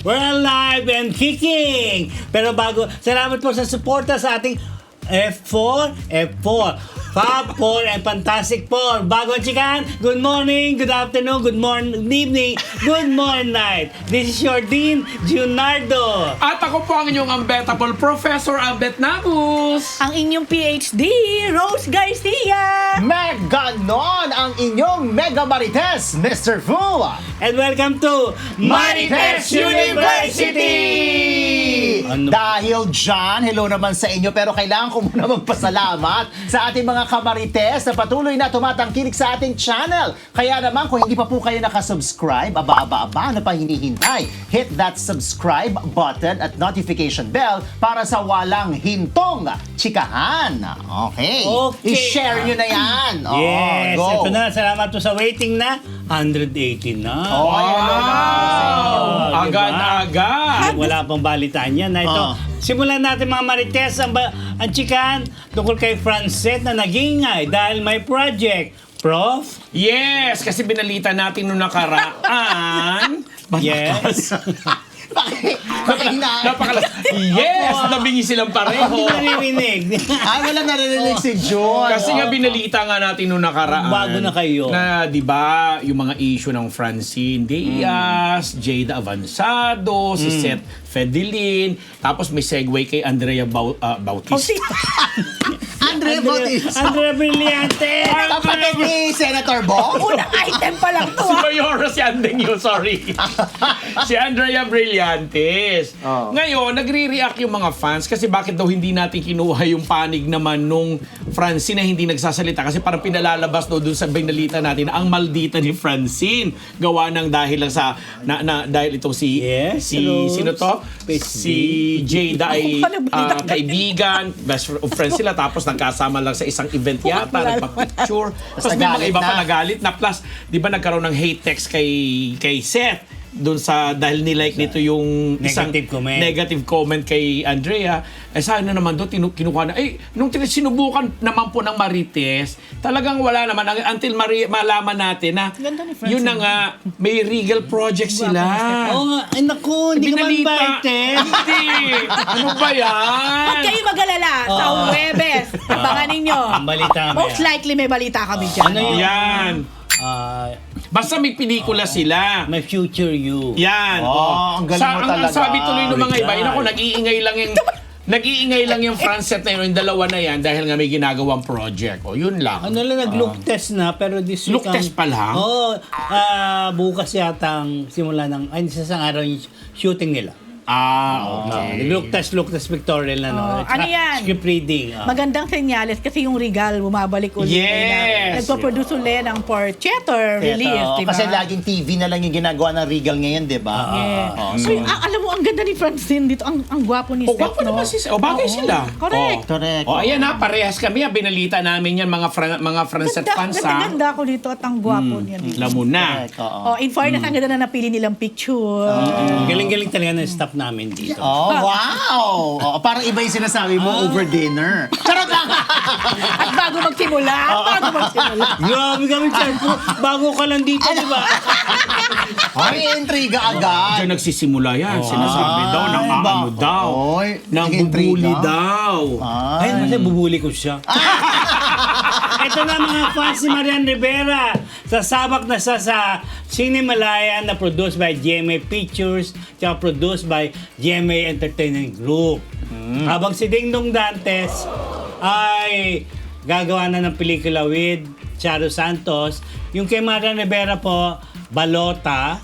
We're alive and kicking! Pero bago, salamat po sa suporta sa ating F4, Fab 4, and Fantastic 4. Bago ang chikan, good morning, good afternoon, good morning, good evening, good morning night. This is your Dean, Junardo. At ako po ang inyong unbettable Professor Albert Namus. Ang inyong PhD, Rose Garcia. Meganon ang inyong Mega Marites, Mr. Fu! And welcome to Marites University! Ano? Dahil dyan, hello naman sa inyo, pero kailangan ko muna magpasalamat sa ating mga kamarites na patuloy na tumatangkilik sa ating channel. Kaya naman, kung hindi pa po kayo nakasubscribe, aba, ano pa hinihintay? Hit that subscribe button at notification bell para sa walang hintong chikahan. Okay. I-share nyo na yan. Yes, go. ito na. Salamat po sa waiting na 180 na. Oh, hello naman sa inyo. Agad-agad. Wala pang balitaan yan. Na ito, simulan natin mga marites ang chikahan tungkol kay Francet na nagingay dahil may project. Prof? Yes, kasi binalita natin nung nakaraan. Yes. Napakalas. Yes, nabingi silang pareho. Hindi naririnig. Ay, wala naririnig si John. Kasi nga binalita nga natin nung nakaraan. Bago na kayo. Na, di ba, yung mga issue ng Francine Diaz, Jada Avanzado, si Seth Fedelin, tapos may segue kay Andrea Bautista. Andrea Bautista. Andrea Brillante. Kapatid ni Senator Bong. Unang item pa lang to. Si Mayora, si Andeng yun, sorry. Si Andrea Brillantes. Oh. Ngayon, nagre-react yung mga fans kasi bakit daw hindi natin kinuha yung panig naman nung Francine na hindi nagsasalita kasi parang pinalalabas daw dun sa binalita natin ang maldita ni Francine. Gawa ng dahil lang sa dahil itong si Yes, si hello. sino to? PhD. Si Jada ay kaibigan, best friend sila tapos nagkasama lang sa isang event yata, nagpa-picture. Tapos may mga nagalit iba pa na. nagalit na plus, di ba nagkaroon ng hate text kay Seth doon sa dahil nilike nito yung isang Negative comment. negative comment kay Andrea. Eh sana naman doon kinukuha na nung sinubukan naman po ng Marites, talagang wala naman until malaman natin na Ganda ni Francine. yun na nga may Regal project sila. Oo nga. Ay naku, hindi ka Binalita. invited. Hindi. Ano ba yan? Huwag kayong mag-alala. Sa Webes, abangan ninyo. Ang balita mo Most yan. likely may balita kami dyan. Ano yun? Yan. Basta may pelikula sila. My future you. Yan. Oh, ang galing mo Ang talaga. sabi tuloy ng mga iba, Original. ako nag-iingay lang yung Francet na yun, yung dalawa na yan dahil nga may ginagawang project. O, yun lang. Ano lang, nag-look test na, pero this week... Look test pa lang? Oo. Bukas yata ang simula ng... Ay, sa isang araw yung shooting nila. Okay. Look test pictorial na. No? Ano yan? Script reading. Magandang senyales kasi yung Regal bumabalik ulit. Yes! Nagpo-produce ulit ng for theater release, di ba? Kasi laging TV na lang yung ginagawa ng Regal ngayon, di ba? Yeah. So, alam mo, ang ganda ni Francine dito. Ang gwapo ni Seth, Gwapo naman si bagay sila. Correct. Correct. Ayan ha, parehas kami. Binalita namin yan, mga Francet fans ha. Ganda ako dito at ang gwapo niya dito. Alam mo na. Correct, oo. In fairness, ang ganda na napili nilang picture. Galing-galing talaga ng staff namin dito. Oh, wow! Oh, parang iba yung sinasabi mo over dinner. Charot lang! At bago magsimula, Grabe kami, sir. Bago ka lang dito, di ba? Ay, intriga agad. Diyan nagsisimula yan. Sinasabi daw, Ay, nang ba- ano daw. Oy, Nang nag-intriga. bubuli daw. Ay, kasi bubuli ko siya. Ito na mga fans ni Marian Rivera. Sasabak na sa Cinemalaya na produced by GMA Pictures tsaka produced by GMA Entertainment Group. Habang si Dingdong Dantes ay gagawa na ng pelikula with Charo Santos. Yung kay Marian Rivera po, Balota,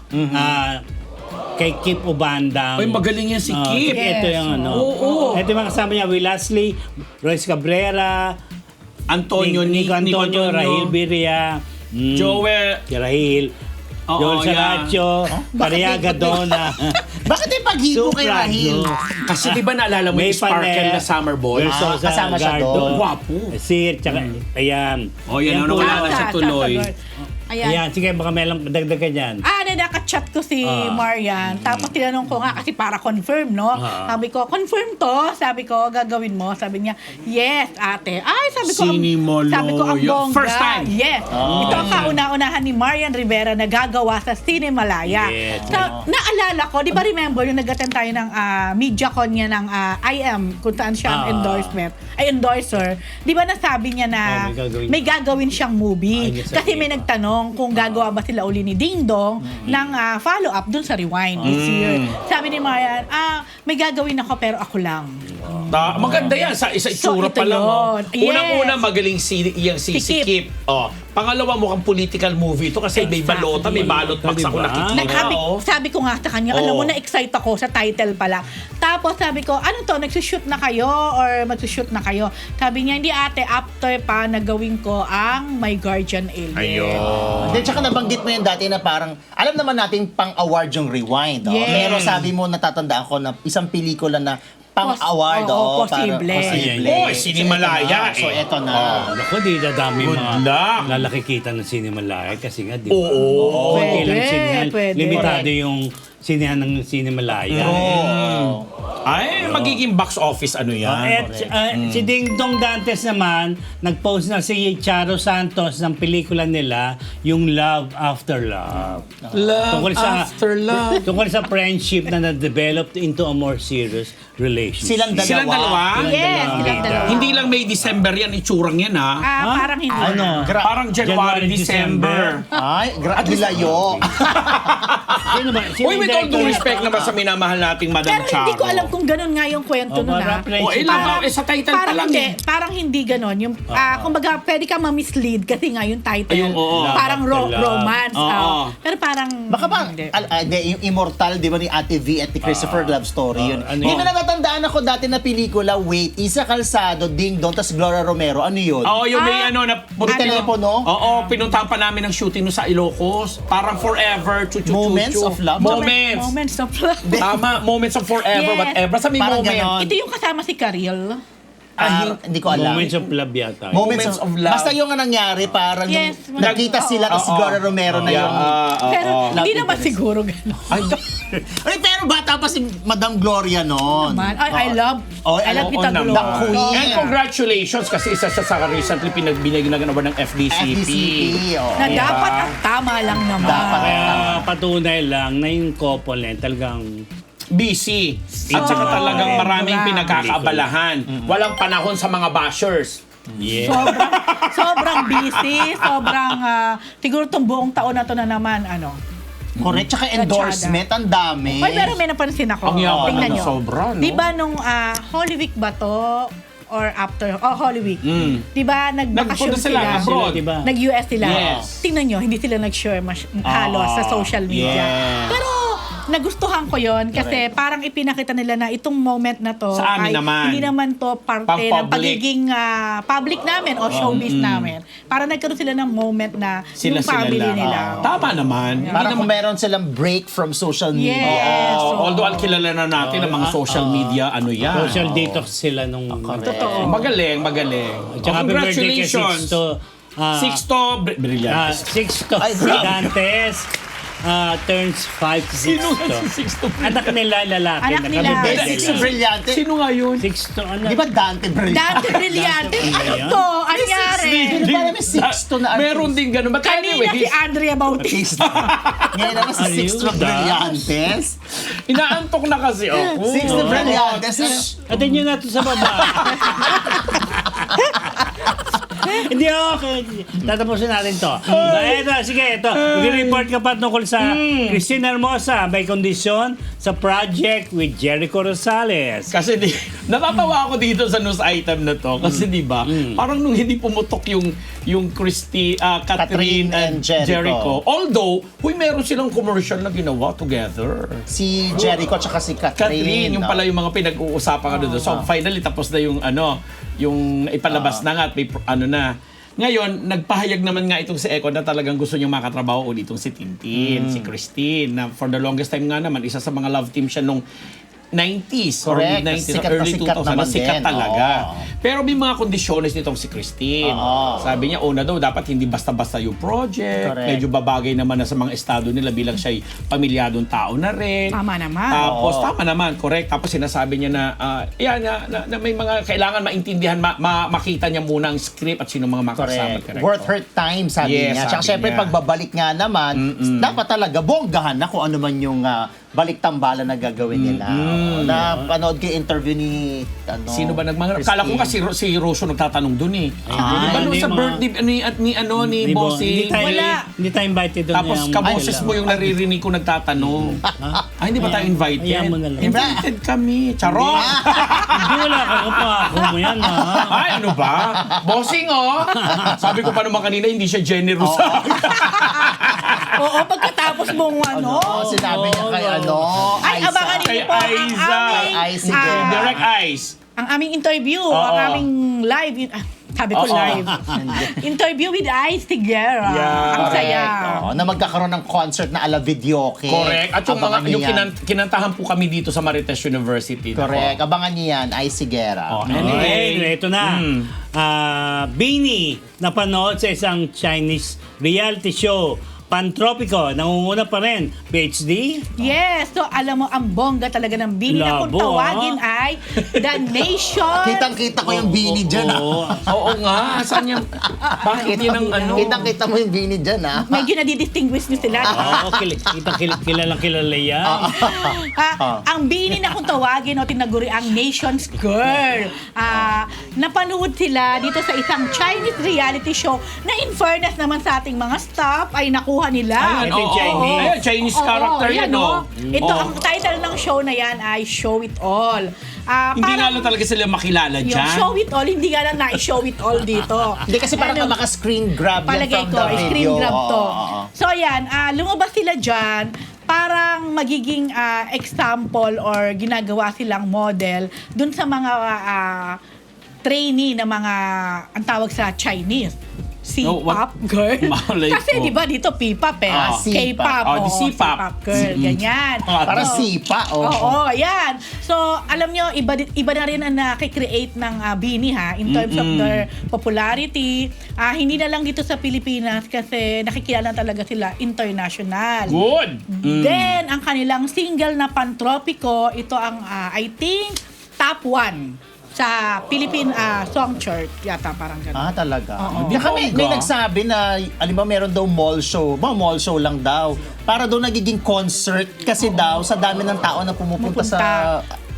kay Kip Ubandang. Ay, magaling yan si Kip. Ito yung ano. Oo. Ito yung mga kasama niya, Will Ashley, Royce Cabrera, Antonio, Nico Antonio, Rahil Birria, Joel. si Rahil, Oo, Joel yeah. Saracho, Pariaga Donna, Bakit yung paghipo kay Supra, Rahil? no? Kasi di ba naalala mo May yung Sparkle na Summer Boy? Versosa, kasama siya Gardo, doon. Gwapo. Sir, tsaka, ayan. Oh, yan, po wala na siya tuloy. Ayan, sige, baka may lang dagdagan yan. Nakachat ko si Marian. Tapos tinanong ko nga kasi para confirm, no? Sabi ko, confirm to? Sabi ko, gagawin mo? Sabi niya, yes, ate. Ay, sabi ko, Sinimaloy. sabi ko, ang bongga. First time. Yes. Ito ang kauna-unahan ni Marian Rivera na gagawa sa Cinemalaya. Yes. Naalala ko, di ba remember, yung nag-attend tayo ng MediaCon niya ng IM, kung saan siya ang endorser. Di ba nasabi niya na may gagawin siyang movie. Kasi may nagtanong kung gagawa ba sila uli ni Ding Dong ng follow-up dun sa Rewind this year. Sabi ni Marian, may gagawin ako pero ako lang. Maganda yan sa isa itsura ito pa lang. yun. Yes. Unang-una magaling si Kip. Pangalawa mukhang political movie ito kasi may balota, may ballot box ako nakikita. Sabi ko nga sa kanya, alam mo, na-excite ako sa title pala. Tapos sabi ko, ano to, nagsushoot na kayo or magsushoot na kayo? Sabi niya, hindi ate, after pa nagawin ko ang My Guardian Alien. Ayun. Then, tsaka nabanggit mo yun dati na parang, alam naman natin pang-award yung Rewind. Yes. Pero sabi mo, natatandaan ko na isang pelikula na pang-award. Oo, posible. Cinemalaya. So, eto na. Naku, di dadami Good mga luck. lalakikita ng Cinemalaya kasi nga, di ba? Oo. Konti lang sinehan. Pwede. Limitado yung sinehan ng Cinemalaya. Ay, magiging box office ano yan. Si Ding Dong Dantes naman, nag-post na si Charo Santos ng pelikula nila, yung Love After Love. Love Tungkol love. Tungkol sa friendship na na-developed into a more serious relationship. Silang dalawa. Silang dalawa? Yes, silang dalawa. Hindi lang May December yan, itsurang yan ha. Parang hindi. Parang January, December. Ay, grabe layo. Sino ba? Sino Uy, yung with all due director? respect naman sa minamahal nating Madam Pero Charo. hindi ko alam kung ganun nga yung kwento nun parang na. friendship. sa title pa lang hindi, eh. parang hindi ganun. Yung, kumbaga, pwede ka ma-mislead kasi nga yung title. Ayun, oo. Parang Love after love. romance. Oo. Pero parang, Baka ba, hindi. yung Immortal, di ba, ni Ate V at ni Christopher Love Story yun. ano Hindi yun? na natatandaan ako dati na pelikula, Wait, Isa Calzado, Ding Dong, tas Gloria Romero. Ano yun? Oo, yung may May telepono? Oo, pinuntahan pa namin ng shooting no sa Ilocos. Parang forever, Moments of love? Moments of love. Tama, moments of forever, Yes. whatever. Basta may Parang moment. ganon. Ito yung kasama si Karil. Hindi ko alam. Moments of love yata. Moments of love. Basta yung nangyari, parang Yes, nung nakita sila, tapos si Oo. Gloria Romero na yung... Pero hindi Love naman interest. siguro gano'n. Ay, pero bata pa si Madam Gloria noon. I love kita, naman. Gloria. The Queen. And congratulations kasi isa siya sa recently pinagbinagyan ng FDCP. FDCP, oh. Na dapat ang tama lang naman. Dapat. Kaya patunay lang na yung couple na yun talagang busy. At saka talagang maraming Sobra. pinagkakaabalahan. Walang panahon sa mga bashers. yeah. Sobrang busy, sobrang, siguro itong buong taon na to na naman, Correct. Tsaka endorsement, ang dami. Oy, pero may napansin ako. Ang yaman Tingnan na nyo. sobra, no? Di ba nung Holy Week ba to? Or after, Holy Week. Di ba, nagbakasyon Nagpunta sila sila. abroad. Diba? Nag-US sila. Yes. Tingnan nyo, hindi sila nag-share halos sa social media. yes. Pero, nagustuhan ko yon kasi parang ipinakita nila na itong moment na to Sa amin ay naman. hindi naman to parte ng Pang-public. pagiging public namin o showbiz namin. Para nagkaroon sila ng moment na yung family lang. nila. Tama naman. Parang kung meron silang break from social media. Yes. Although ang kilala na natin ang mga social media, ano yan. Social detox sila nung... Totoo. Magaling. Tsaka happy birthday kay Congratulations. Sixto, Brilliant. Sixto Ay, Dantes turns 5 to Sino nga Sixto. si Sixto? Anak nila lalaki. Anak nila. Nakabibigay Sixto lang. Brillante. Sino nga yun? Sixto, ano? Di ba Dante Brillante? Dante Brillante. Dante Ano Brillante. to? Anyari? Di ba namin Sixto na artist? Meron din ganun. But Kanina si anyways, Andrea Bautista. Ngayon naman si Are you Sixto that? Brillantes. inaantok na kasi ako. Sixto Brillantes. Atin nyo na ito sa baba. Hindi, okay. Tatapusin natin to. Ito, sige, ito. Mag-report ka pa tungkol sa Christine Hermosa may kondisyon sa project with Jericho Rosales. Kasi natatawa ako dito sa news item na to. Kasi di ba parang nung hindi pumutok yung Catherine and Jericho. Although, meron silang commercial na ginawa together. Si Jericho tsaka si Catherine, yung no? pala yung mga pinag-uusapan ka doon. So finally, tapos na yung ipalabas na nga at may na. Ngayon, nagpahayag naman nga itong si Eko na talagang gusto niyang makatrabaho ulit itong si Tintin, si Christine, na for the longest time nga naman, isa sa mga love team siya nung 90s Correct. or mid-90s Sikat or na early sikat 2000s. naman Sikat din. talaga. Oo. Pero may mga kondisyones nitong si Christine. Oo. Sabi niya, una daw, dapat hindi basta-basta yung project. Correct. Medyo babagay naman na sa mga estado nila bilang siya'y pamilyadong tao na rin. Tama naman. Tapos, Oo. tama naman, correct. Tapos sinasabi niya na, na may mga kailangan maintindihan, makita niya muna ang script at sino mga makasama. Correct. Worth her time, sabi Yes, niya. Tsaka sabi syempre, niya. pagbabalik nga naman, dapat talaga bonggahan na kung ano man yung balik-tambalan na gagawin nila. Napanood ko yung interview ni Sino ba nagmanga? Kala ko kasi si Rosso nagtatanong dun eh. Di ba nung hindi sa mo- birthday ni Hindi Bossing? Wala. Hindi tayo invited doon. Tapos kaboses mo yung naririnig ko nagtatanong. Ay, hindi ba tayo invited? Ayan mo na lang. Invited kami. Charot! Hindi, wala ka pa. Ako mo yan, ha? Ay, ano ba? Bossing, oh! Sabi ko pa naman kanina, hindi siya generous. Oo, pagkatapos mong Sinabi niya kay Ay, Aiza. abangan Kay niyo po ang Aiza. aming, Aiza. ah, Direct eyes. ang aming interview, ang aming live, sabi ko Oo. live. Interview with Ice Tigera. Yeah. Ang saya. Na magkakaroon ng concert na ala videoke. Correct. At yung mga Abangan niyo yung yan. kinantahan po kami dito sa Marites University. Correct. Abangan niyo yan, Ay Sigera. Oh, anyway. Anyway, ito na. Bini, napanood sa isang Chinese reality show. Pantropiko, nangunguna pa rin. PhD? Yes, so alam mo, ang bongga talaga ng Bini na kung Labo, tawagin ay The Nation. Kitang-kita ko yung Bini dyan, Oo, oo nga. Saan yung... Bakit yun ang ano? Kitang-kita mo yung Bini dyan, Medyo nadidistinguish nyo sila. Oo, kilalang kilala yan. Ang Bini na kung tawagin o tinaguri ang Nation's Girl. Napanood sila dito sa isang Chinese reality show na in fairness naman sa ating mga staff ay nakuha nila. Ito yung Chinese. Ayan, Chinese character yan, no? Ito, ang title ng show na yan ay Show It All. Hindi nga lang talaga sila makilala yung dyan. Show It All, hindi nga lang na-show it all dito. Hindi kasi parang naka-screen grab yan Palagay from ko, the video. screen grab to. Oo. So yan, lumabas sila dyan, parang magiging example or ginagawa silang model dun sa mga trainee na mga, ang tawag sa Chinese. Oh, what? C-pop girl. Malay Kasi ko. di ba dito P-pop eh. C-pop. K-pop. Oh, di oo, C-pop. girl. Ganyan. Para So, sipa, Oo, yan. So, alam nyo, iba na rin ang nakikreate ng Bini ha, in terms of their popularity. Hindi na lang dito sa Pilipinas kasi nakikilala talaga sila international. Good! Then, ang kanilang single na Pantropiko, ito ang, I think, top 1 sa Philippine song chart. Yata, parang gano'n. Talaga. Oo. Saka may Bongga. nagsabi na, alam mo, meron daw mall show. Mall show lang daw. Para daw nagiging concert kasi daw sa dami ng tao na pumupunta sa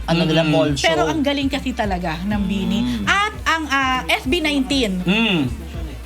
nila mall show. Pero ang galing kasi talaga ng Bini. At ang SB19,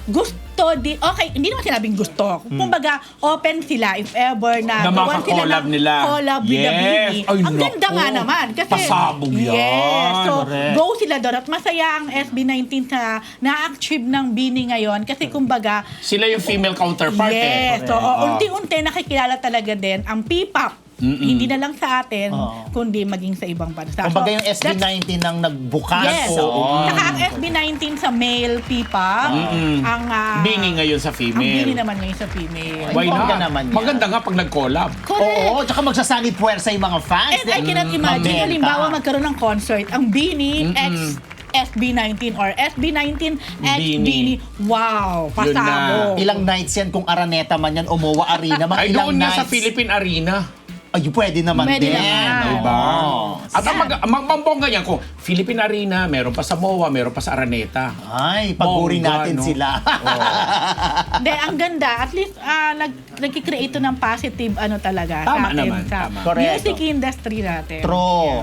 gusto okay, hindi naman sinabing gusto. Kumbaga, open sila if ever na Na gawan sila maka-collab ng nila. collab with the Yes. Bini. Ay, Ang ganda naku. nga naman. Kasi, Pasabog yan. Yes. So, Correct. go sila doon. At masaya ang SB19 sa na-achieve ng Bini ngayon. Kasi kumbaga, Sila yung female counterpart yes. eh. So, unti-unti nakikilala talaga din ang P-pop. Hindi na lang sa atin, kundi maging sa ibang bansa. Kumbaga yung that's- SB19 ang nagbukas. Yes. Oo. Saka ang SB19 sa male P-pop, ang Bini ngayon ang sa Bini female. naman ngayon sa female. Why Bongga not? naman yan. Maganda nga pag nag-collab. Correct. Oo, tsaka magsasani puwersa yung mga fans. And I cannot imagine, Mabenta. halimbawa magkaroon ng concert, ang Bini X SB19 or SB19 X Bini. Bini. Wow, Yun na. pasabog. Ilang nights yan kung Araneta man yan, Omoa Arena, mga Ay, ilang doon nga nights. sa Philippine Arena. Ay, pwede naman Pwede din. naman. Diba? Oo. At ang magbongga niyan, kung Philippine Arena, meron pa sa MOA, meron pa sa Araneta. Ay, paguri Bongga, natin no? sila. Hindi, ang ganda. At least, nagkikreate ng positive talaga Tama sa atin. naman, Sa tama. Correct. music industry natin. True.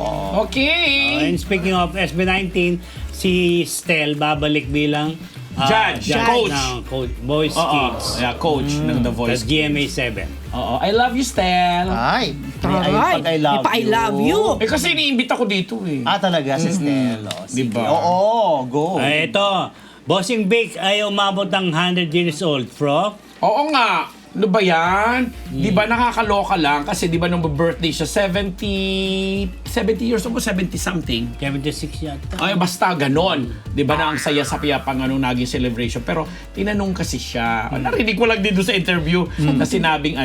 Okay! And speaking of SB19, si Stel babalik bilang Judge. Coach. ng Boys Oo. Kids. Yeah, coach ng The Sa Voice. GMA 7. Oo. I love you, Stel. Ay, Taray. pag I love Ipa I love you. Eh kasi iniimbita ko dito eh. Talaga, si Stelo. Sige. Diba? Oo, go. Ito, Bossing Big ay umabot ng 100 years old. Fro? Oo nga. Ano ba yan? Di ba nakakaloka lang? Kasi di ba nung birthday siya, 70 years old o 70 something? 76 yata. Ay, basta ganon. Di ba na ang saya sa piyapang naging celebration. Pero tinanong kasi siya, narinig ko lang dito sa interview, na sinabing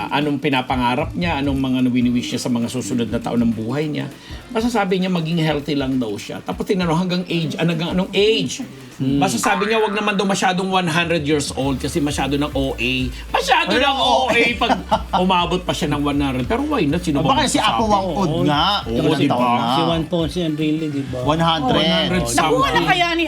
anong pinapangarap niya, anong mga wini-wish niya sa mga susunod na taon ng buhay niya. Basta sabi niya maging healthy lang daw siya. Tapos tinanong hanggang anong age? Basta sabi niya wag naman daw masyadong 100 years old kasi masyado ng OA. Masyado ng OA pag umabot pa siya ng 100. Pero why not? Sino ba Baka si Apo Wangod nga. Oo, Ilang di taon ba? na? Si Juan Ponce and really, di ba? 100. 100. Nakuha na kaya ni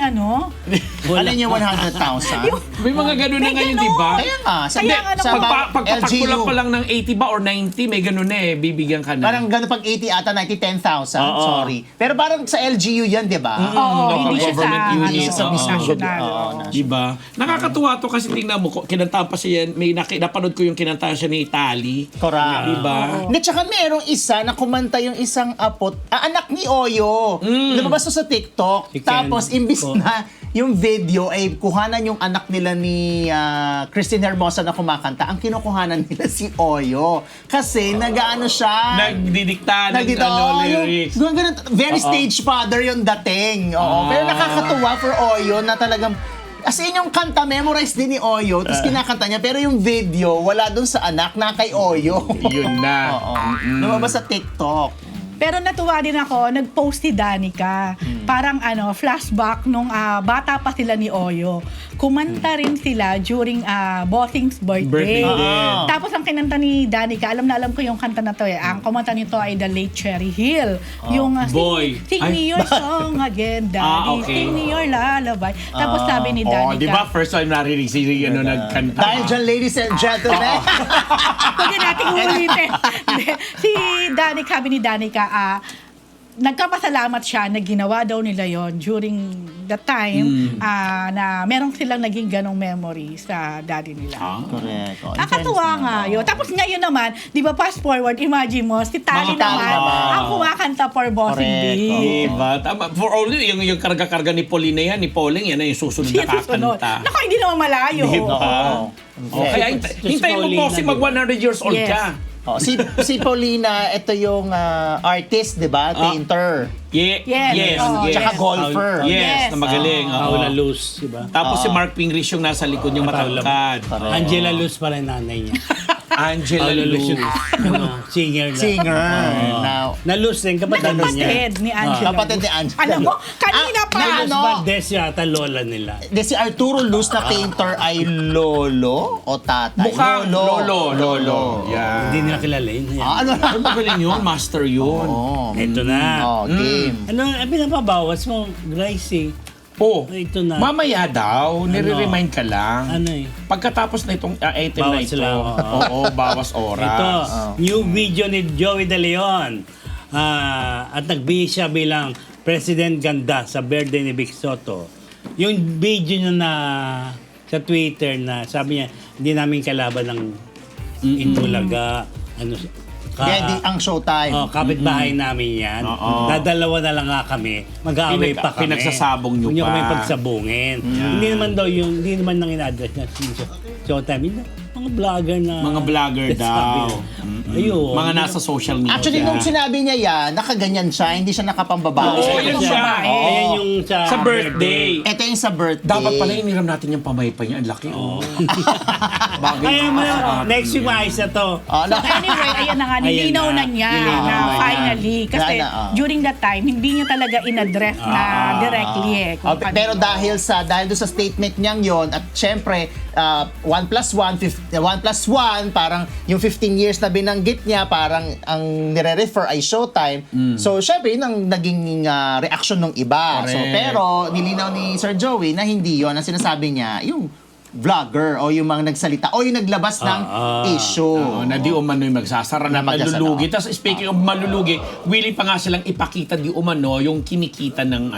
Alin yung 100,000? May mga ganun na May ngayon, ganun. di ba? Kaya nga. Sa, Kaya nga sa Pagpapakulang LGU. pa lang ng 80 ba or 90, may ganun na bibigyan ka na. Parang gano'n pag 80 ata, 90, 10,000. Oo. Sorry. Pero parang sa LGU yan, di ba? Oo, Local hindi siya sa, government unit. ano, Sa mismo. national. Oo, Diba? Nakakatuwa to kasi tingnan mo, kinantahan pa siya yan, napanood ko yung kinantahan siya ni Tali. Correct. Diba? Hindi, tsaka merong isa na kumanta yung isang anak ni Oyo. Lumabas to sa TikTok. Si Ken. Tapos, imbis Oh. na yung video ay kuhanan yung anak nila ni Christine Hermosa na kumakanta, ang kinukuhanan nila si Oyo. Kasi nag-ano siya. Nagdidikta ng Nagdito, lyrics. very stage father yung dating. Oo. Pero nakakatuwa for Oyo na talagang as in yung kanta, memorize din ni Oyo, tapos kinakanta niya, pero yung video, wala dun sa anak, na kay Oyo. Yun na. Oo. Lumabas sa TikTok. Pero natuwa din ako, nag-post si Danica. Parang flashback nung bata pa sila ni Oyo. Kumanta rin sila during Bossing's birthday. Birthday din. Tapos ang kinanta ni Danica, alam na alam ko yung kanta na to eh. Ang kumanta nito ay The Late Cherry Hill. Yung Boy. Sing me your song again, Daddy. Okay. Sing me your lullaby. Tapos sabi ni Danica, Di ba first time narinig si nagkanta? Dahil dyan, ladies and gentlemen, pwede natin ulitin. Si Danica, sabi ni Danica, nagkapasalamat siya na ginawa daw nila yon during the time na meron silang naging ganong memory sa daddy nila. correct. Oh, Nakatuwa nga yun. Tapos ngayon naman, di ba fast forward, imagine mo, si Tali Mga Tali naman naman. ang kumakanta for Bossing Correct. Day. Diba? Tama. For all yung karga-karga ni Pauline yan, ni Pauling, yan na yung susunod na Siya susunod. kakanta. Naku, hindi naman malayo. Diba? Oo. Kaya hintayin mo po kasi mag 100 years old Yes. ka. Oh, si Paulina, ito yung artist, di ba? Painter. Yes. Yes. Oo. Yes. Tsaka golfer. Yes. Yes, na magaling. oo. Paula Luz, di ba? Tapos si Mark Pingrich yung nasa likod yung matangkad. Angela Luz pala yung nanay niya. Angela Paula Luz Luz. yung singer na. Singer. Oo. Now, Na Luz din, kapatid niya. Kapatid ni Angela. kapatid ni Angela. Alam mo, kanina pa. na Luz ano? Valdez yata, lola nila. De si Arturo Luz na painter ay lolo o tatay? Mukhang lolo. Yan. Hindi nila kilala yun. Yan. Ano na? Ay, magaling yun. Master yun. Oh, Ito na. game. Ano, pinapabawas mo, Gracie? Oh, Ito na. mamaya daw, nire-remind ka lang. Ano eh? Pagkatapos na itong item na Bawas ito, lang, oo. oo, bawas oras. Ito, new video ni Joey De Leon. At nagbihis siya bilang President Ganda sa birthday ni Vic Soto. Yung video niya na sa Twitter na sabi niya, hindi namin kalaban ng Itulaga. Ano, Ready ang showtime. kapitbahay namin yan. Oo. Dadalawa na lang nga kami. Mag-aaway pa kami. Pinagsasabong nyo Huwag pa. kami pagsabungin. Hindi naman daw yung, hindi naman nang in-address na showtime. Hindi, mga vlogger na. Mga vlogger Sabi daw. na. Ayun. Mga nasa social media. Actually, nung sinabi niya yan, nakaganyan siya, hindi siya nakapambabae. Oo, yan siya. Oo. Ayan yung Sa birthday. Ito yung sa birthday. Dapat pala iniram natin yung pamaypay niya. Ang laki. Oh. Bagay Kaya mo, sa atin next week yun. maayos na to. Anyway, ayan na nga, nilinaw Ayan na. na niya Nilinaw na na. finally. Kasi Na, during that time, hindi niya talaga in-address na directly eh. kung paano. Pero dahil doon sa statement niyang yon at syempre 1 plus 1 parang yung 15 years na binanggit niya parang ang nire-refer ay showtime. So syempre yun ang naging reaction ng iba. So Correct. pero nilinaw ni Sir Joey na hindi yon ang sinasabi niya yung vlogger o yung mga nagsalita o yung naglabas ng issue. Oo, na di umano yung magsasara na magkasara. malulugi. Tapos speaking of malulugi, willing pa nga silang ipakita di umano yung kinikita ng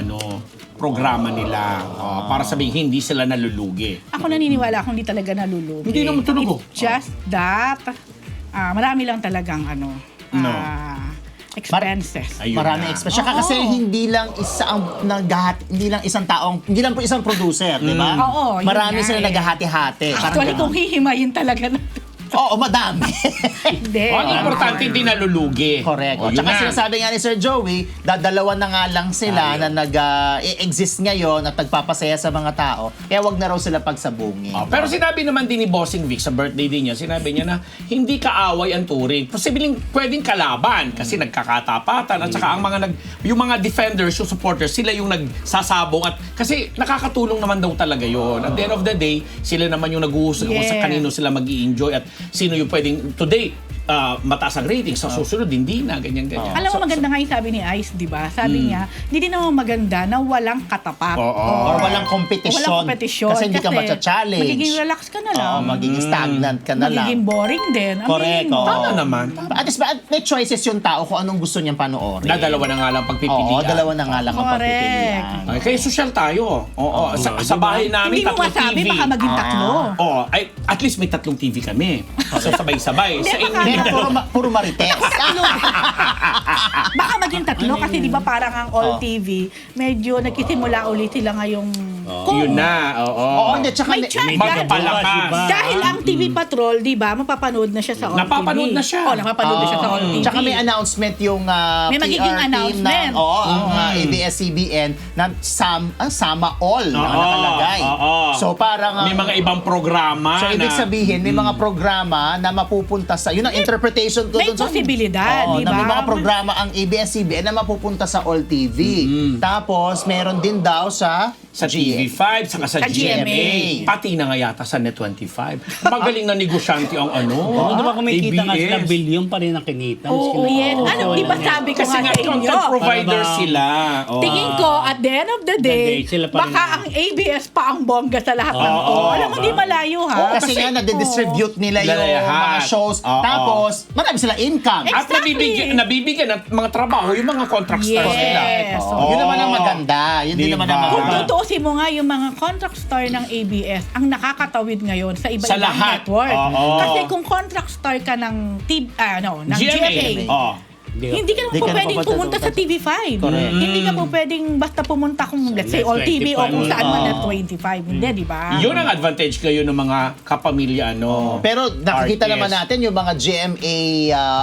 programa nila. Para sabihin hindi sila nalulugi. Ako naniniwala akong hindi talaga nalulugi. Hindi naman talaga. It's just that, marami lang talagang expenses. Ayun Maraming na. expense. Saka kasi hindi lang hindi lang isang isang producer, di ba? Oo, yun Marami nga sila eh. naghahati-hati. Parang Actually, ganun. kung hihimayin talaga na Oo, madami. hindi. Ang importante, hindi nalulugi. Correct. O, yun Tsaka na. sinasabi nga ni Sir Joey, dadalawa na nga lang sila na nag-exist ngayon at nagpapasaya sa mga tao. Kaya wag na raw sila pagsabungin. Oh, pero sinabi naman din ni Bossing Vic sa birthday din niya, sinabi niya na hindi kaaway ang touring. Posibleng pwedeng kalaban kasi nagkakatapatan at saka yung mga defenders, yung supporters, sila yung nagsasabong at kasi nakakatulong naman daw talaga yon. At the end of the day, sila naman yung nag-uusap kung sa Yeah. kanino sila mag-i-enjoy at sino yung pwedeng today mataas ang rating, sa susunod hindi na, ganyan-ganyan. Alam mo, maganda nga yung sabi ni Ice, di ba? Sabi niya, hindi din naman maganda na walang katapat. Or walang kompetisyon. Walang kompetisyon. Kasi hindi ka matcha-challenge. Magiging relax ka na lang. Oo, magiging stagnant ka na lang. Magiging boring din. Correct, oo. Tama naman. At least may choices yung tao kung anong gusto niyang panoorin. Dalawa na nga lang pagpipilian. Oo, dalawa na nga lang ang Correct. pagpipilian. Ay, kaya social tayo. Oo, sa bahay namin, Hindi mo tatlong masabi, TV. baka maging tatlo. Oo, ay, at least may tatlong TV kami. So, sabay-sabay. Hindi, Sa baka- inyo, Hindi, puro marites. Baka maging tatlo kasi di ba parang ang All TV, medyo nagkisimula ulit sila ngayong yun na. Oo. Oo, hindi, tsaka May chance. Magpalakas. Dahil ang TV Patrol, di ba, mapapanood na siya sa All Napapanood TV. na siya. Oo, napapanood na siya sa All TV. Tsaka may announcement yung May magiging PR team announcement. ang ABS-CBN na Sama All na nakalagay. Oo. So parang May mga ibang programa So ibig na... sabihin may mga programa na mapupunta sa yun ang interpretation ko may dun sa posibilidad, Oo, di na ba? may mga programa ang ABS-CBN na mapupunta sa All TV. Tapos meron din daw sa TV5, saka sa Sa GMA. GMA. Pati na nga yata sa Net25. Magaling na negosyante ang Oo, di ba kumikita nga sila, ABS. bilyon pa rin ang kinita. Oo, yes. Ano, di ba sabi ko Kasi nga nga sa inyo? content provider Para ba- sila. Oo. Tingin ko, at the end of the day, sila pa rin baka ang ABS pa ang bongga sa lahat ng to. Alam mo, di malayo ha. kasi nga nade-distribute nila yung Lalayahan. mga shows. Oo. Tapos marami sila income. At Exactly. nabibigyan ng mga trabaho yung mga contract stars nila. Yes. Oo. Yun naman ang maganda. Yun din Diba? naman ang Kung maganda. tutuusin mo nga yung mga contract star ng ABS, ang nakakatawid ngayon sa iba-ibang Sa lahat. network. Oo. Kasi kung contract star ka ng ng GMA. GMA, Oo. hindi ka naman Hindi po ka na pwedeng pupunta pumunta sa TV5. Correct. Hindi ka po pwedeng basta pumunta kung let's say All TV o kung saan man na 25. Hindi, di ba? Yun ang advantage kayo ng mga kapamilya, Pero nakikita artist. naman natin yung mga GMA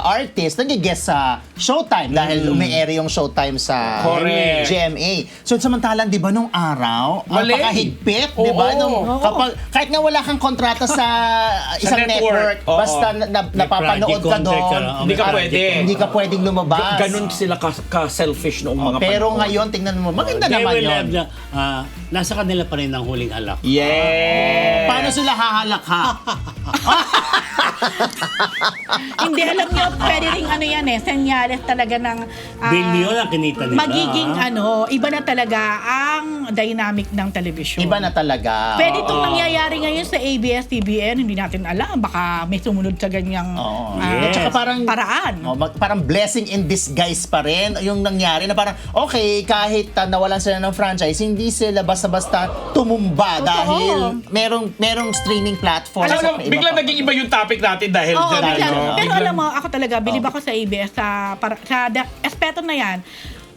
artists nag-guest sa Showtime dahil umi-air yung Showtime sa Correct. GMA. So samantalang 'di ba nung araw, ang Mali. pakahigpit, 'di ba? Oo. Kahit nga wala kang kontrata sa isang network. network, Oo. basta napapanood ka project doon, contract ka, Hindi ka pwede. hindi ka pwedeng lumabas. Ganun sila ka-selfish noong mga Pero panahon. ngayon tingnan mo, maganda They naman will 'yon. have nasa kanila pa rin ang huling halak. Yeah. Paano sila hahalakha? Hindi, alam nyo, pwede rin ano yan senyales talaga ng Bilyon ang kinita nila. magiging iba na talaga ang dynamic ng television. Iba na talaga. Pwede itong nangyayari ngayon sa ABS-CBN, hindi natin alam. Baka may sumunod sa ganyang Oo. Yes. Tsaka parang paraan. parang blessing in disguise pa rin yung nangyari na parang okay kahit nawalan sila ng franchise hindi sila basta-basta tumumba Totoo. dahil merong streaming platform. Alam mo, Sa iba biglang pa. naging iba yung topic natin dahil Oo, dyan. bigla. ano? Pero Biglang- alam mo, ako talaga, bilib ako sa ABS sa aspeto na yan.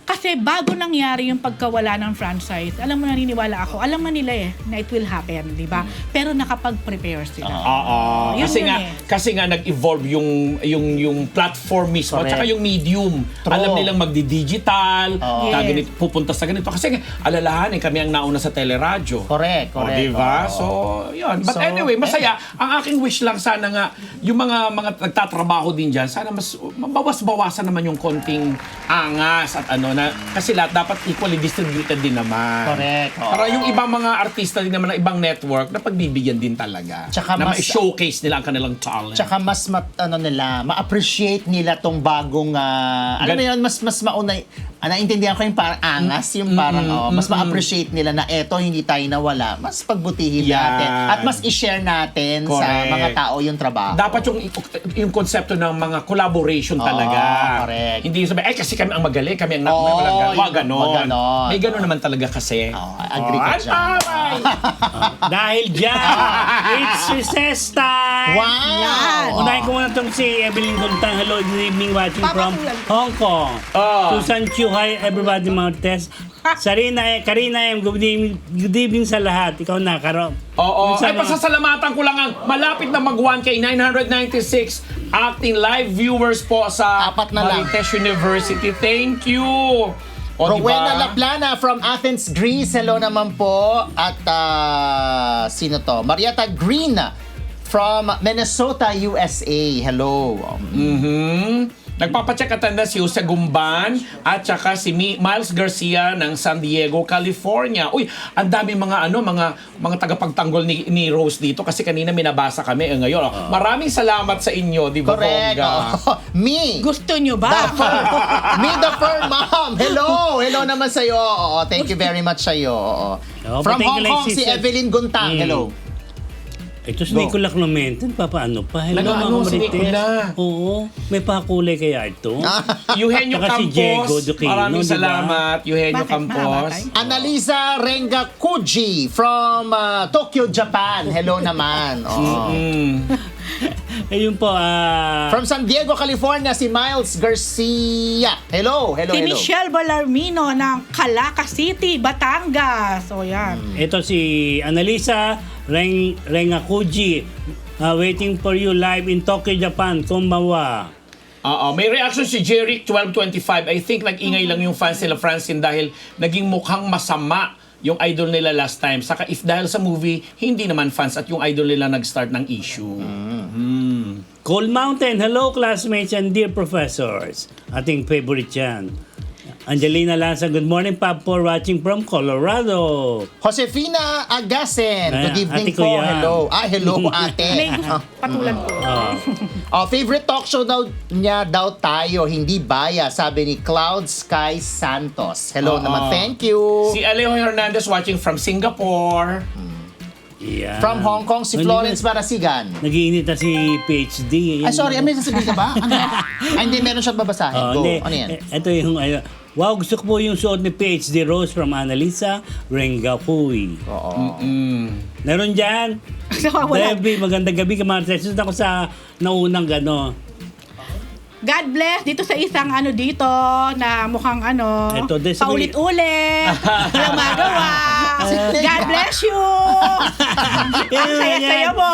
Kasi bago nangyari yung pagkawala ng franchise, alam mo, naniniwala ako, alam mo nila na it will happen, di ba? Pero nakapag-prepare sila. Oo. Yun Kasi yun nga eh. kasi nga nag-evolve yung platform mismo at Correct. saka yung medium. True. Alam nilang magdi-digital, Oo. ganito, pupunta sa ganito. Kasi nga, alalahanin kami ang nauna sa teleradyo. Correct. O, diba? Oo. So, yun. But So, anyway, masaya. Ang aking wish lang sana nga, yung mga nagtatrabaho din dyan, sana mas mabawas-bawasan naman yung konting angas at ano na, kasi lahat dapat equally distributed din naman. Correct. Oo. Para yung ibang mga artista din naman ng ibang network na pagbibigyan din talaga. Tsaka na mas- ma-showcase nila ang kanilang talent. Tsaka mas ma-appreciate nila tong bagong alam mo yun, mas maunay Naintindihan ko yung parang angas, yung parang mas ma-appreciate nila na eto, hindi tayo nawala. Mas pagbutihin natin. At mas i-share natin sa Correct. mga tao yung trabaho. Dapat yung konsepto ng mga collaboration talaga. Correct. Hindi yung sabi, kasi kami ang magaling, kami ang Oo, wag ganon. ganon. May ganon naman talaga kasi. Agree ka dyan. Dahil dyan, it's recess time! Wow! Unahin ko muna itong si Evelyn Guntang. Hello, good evening, watching from Papatulan. Hong Kong. Oh. Susan Chu, hi everybody, Martes. Karina M, good evening sa lahat. Ikaw na, Karo. Oo. Yung sa Ay, mga- pasasalamatan ko lang ang malapit na mag 1K, 996 acting live viewers po sa Apat na lang. Marites University. Thank you! O, Rowena diba? Laplana from Athens, Greece. Hello naman po. At sino to? Marietta Green from Minnesota, USA. Hello. Nagpapacheck attendance si Jose Gumban at saka si Miles Garcia ng San Diego, California. Uy, ang dami mga mga tagapagtanggol ni Rose dito kasi kanina minabasa kami ngayon. Maraming salamat sa inyo, di ba? Correct. Bongga? Me. Gusto nyo ba? Me the fur mom. Hello. Hello naman sa'yo. Oo, thank you very much sa'yo. Oo. From thank Hong you, like Kong, si sister. Evelyn Guntang. Hello. Ito si Nicola Clemente, papaano pa? Hello, Nag-ano mga si Marites. Nicola? Oo, may pakulay kaya ito? Eugenio Saka si Diego Campos, Duquino, maraming di ba? salamat. Eugenio Bakit? Campos. Mahamatay? Annalisa Rengakuji from Tokyo, Japan. Hello naman. Oo. Ayun po, From San Diego, California, si Miles Garcia. Hello. Hello, Si hello. Michelle Ballarmino ng Calaca City, Batangas. O yan. ito si Annalisa Rengakuji, waiting for you live in Tokyo, Japan. Konbanwa. Oo, may reaction si Jeric 1225. I think nag-ingay lang yung fans nila Francine dahil naging mukhang masama yung idol nila last time. Saka if dahil sa movie, hindi naman fans at yung idol nila nag-start ng issue. Cold Mountain, hello classmates and dear professors. Ating favorite yan. Angelina Lanza, good morning, Pap, for watching from Colorado. Josefina Agasen. Good evening ate ko po. yan. Hello. Hello, ate. May patulan po. Favorite talk show niya daw tayo, hindi baya, sabi ni Cloud Sky Santos. Hello naman. Thank you. Si Alejo Hernandez watching from Singapore. Yeah. From Hong Kong, si Florence Marasigan. Nagiinit na si PhD. Ay, sorry, may sasabihin ka ba? Ano? Ay, hindi, meron siya babasahin. Go. Hindi. Ano yan? Ito yung, wow, gusto ko po yung suot ni PhD Rose from Annalisa Rengapui. Oo. Meron dyan? So, wala. Debbie, magandang gabi ka, Martes. Sunod ako sa naunang God bless dito sa isang dito na mukhang Ito, this paulit-ulit. Walang magawa. God bless you. Ang saya-saya mo.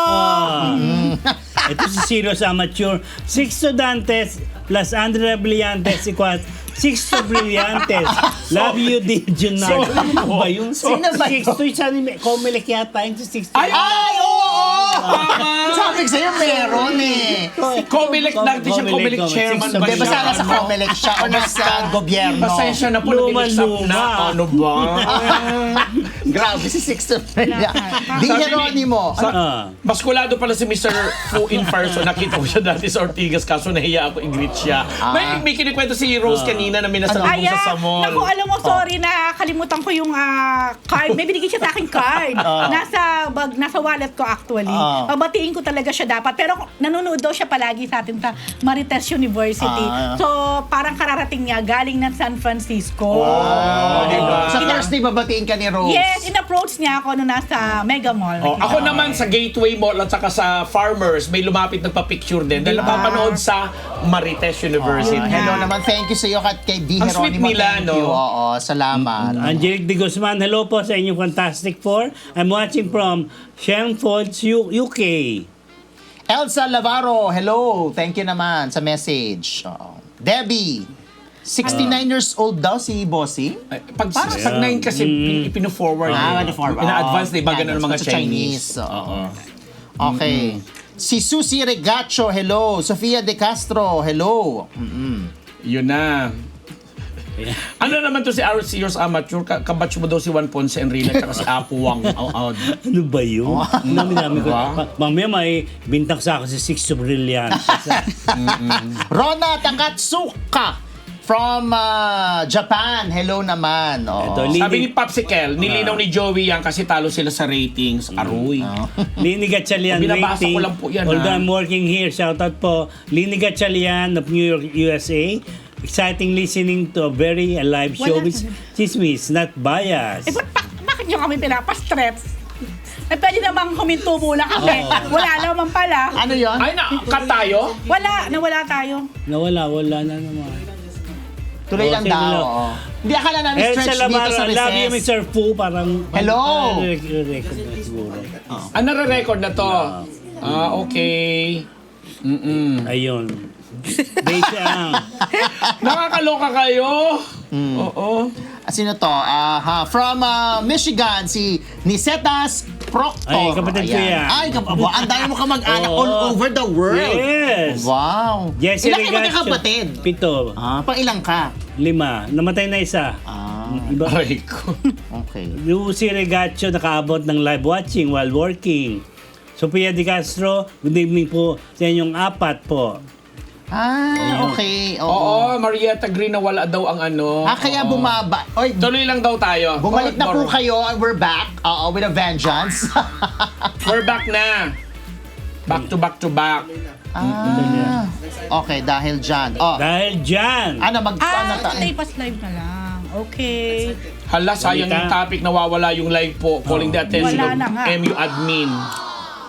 Ito si Serious Amateur. Sixto Dantes plus Andrea Brillantes equals Sixto Brillantes. Love you, Dear Junard. Ano ba yun? Sino ba yun? Sixto, isa ni Comelec yata yung si Sixto. Ay, oo! Sabi ko sa'yo, meron eh. Comelec, dati siya Comelec chairman ba Di ba siya? sana sa Comelec siya o nasa gobyerno? Pasensya na po, Luma-luma. na. Ano ba? Grabe si Sixto. Di Geronimo. Maskulado pala si Mr. Fu in person. Nakita ko siya dati sa Ortigas kaso nahiya ako i-greet siya. May kinikwento si Rose kanina na minasalubong Aya, sa mall. naku, alam mo, sorry na kalimutan ko yung card. May binigay siya sa akin card. Nasa wallet ko actually. Pabatiin ko talaga siya dapat. Pero nanonood daw siya palagi sa atin sa Marites University. So, parang kararating niya galing ng San Francisco. Diba? Sa Thursday, babatiin ka ni Rose. Yes, in-approach niya ako nung nasa Mega Mall. Ako naman sa Gateway Mall at saka sa Farmers, may lumapit nagpa-picture din. Dahil napapanood sa Marites University. Hello naman. Thank you sa iyo at kay Di Ang sweet Geronimo. nila, Thank no? you. Oo, salamat. Angelic de Guzman, hello po sa inyong Fantastic Four. I'm watching from Shenfolds, UK. Elsa Lavaro, hello. Thank you naman sa message. Oo. Debbie, 69 years old daw si Bossy. Pag 9 kasi pino-forward. Ina-advance na iba ganun ng mga Sa Chinese. Oo. Okay. Si Susie Regacho, hello. Sofia De Castro, hello. Yun na. Ano naman to si Serious Amateur? Kabatch mo daw si Juan Ponce Enrile at si Apu Wang. Ano ba yun? Namin ko. Mamaya may bintang sa ako si Sixto Brilliant. Rona Takatsuka. From Japan, hello naman. Oo. Ito, Sabi ni Popsicle, nilinaw ni Joey yan kasi talo sila sa ratings. Aroy. Lini Gatchalian Binabasa waiting. ko lang po yan, Although ha? I'm working here, shoutout po. Lini Gatchalian of New York, USA. Exciting listening to a very alive show Wala. with chismis, not bias. Bakit nyo kami pinapastress? Pwede namang huminto muna kami. Wala naman pala. Ano yun? Ay, cut tayo? Nawala tayo. Wala na naman. Tuloy lang sige daw. lang. Oo. Hindi, akala namin Elsa stretch dito Lamar, sa love you, recess. Mr. Fu. Parang... Hello! Record na siguro. Nare-record na to. Okay. Ayun. Base Nakakaloka kayo. Oo. Sino to? From Michigan, si Nicetas Proctor. Ay, kapatid ko Ayan. yan. Ay, ang dami mo kamag-anak Oo. all over the world. Yes. Wow. Jessie Ilang kayo Regacho. magkakapatid? 7. Pang ilang ka? 5. Namatay na isa. Iba. Aray ko. Okay. Lucy Regacho nakaabot ng live watching while working. Sophia Di Castro, good evening po sa inyong 4 po. Okay. Oo. Oo, Marietta Green na wala daw ang ano. Kaya bumaba. Oy, Tuloy lang daw tayo. bumalik na po Go, kayo. We're back. With a vengeance. We're back na. Back to back to back. Okay, dahil dyan. Dahil dyan, Ano Today pas live na lang. Okay. Hala, sayang Balita. yung topic, nawawala yung live po. Calling the attention Wala of na nga. MU admin.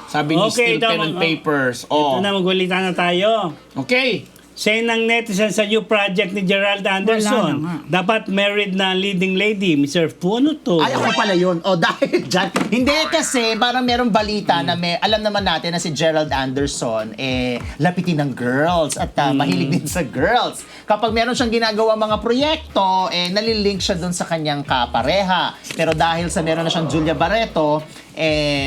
Sabi ni Okay, Steel Pen and Papers. ito na, magwalita na tayo. Okay. Say ng netizen sa new project ni Gerald Anderson. Wala na Dapat married na leading lady. Mr. Fu, ano to? Ay, ako pala yun. Dahil dyan. Hindi kasi, parang merong balita na alam naman natin na si Gerald Anderson, lapitin ng girls at mahilig din sa girls. Kapag meron siyang ginagawa mga proyekto, nalilink siya dun sa kanyang kapareha. Pero dahil sa meron na siyang Julia Barreto,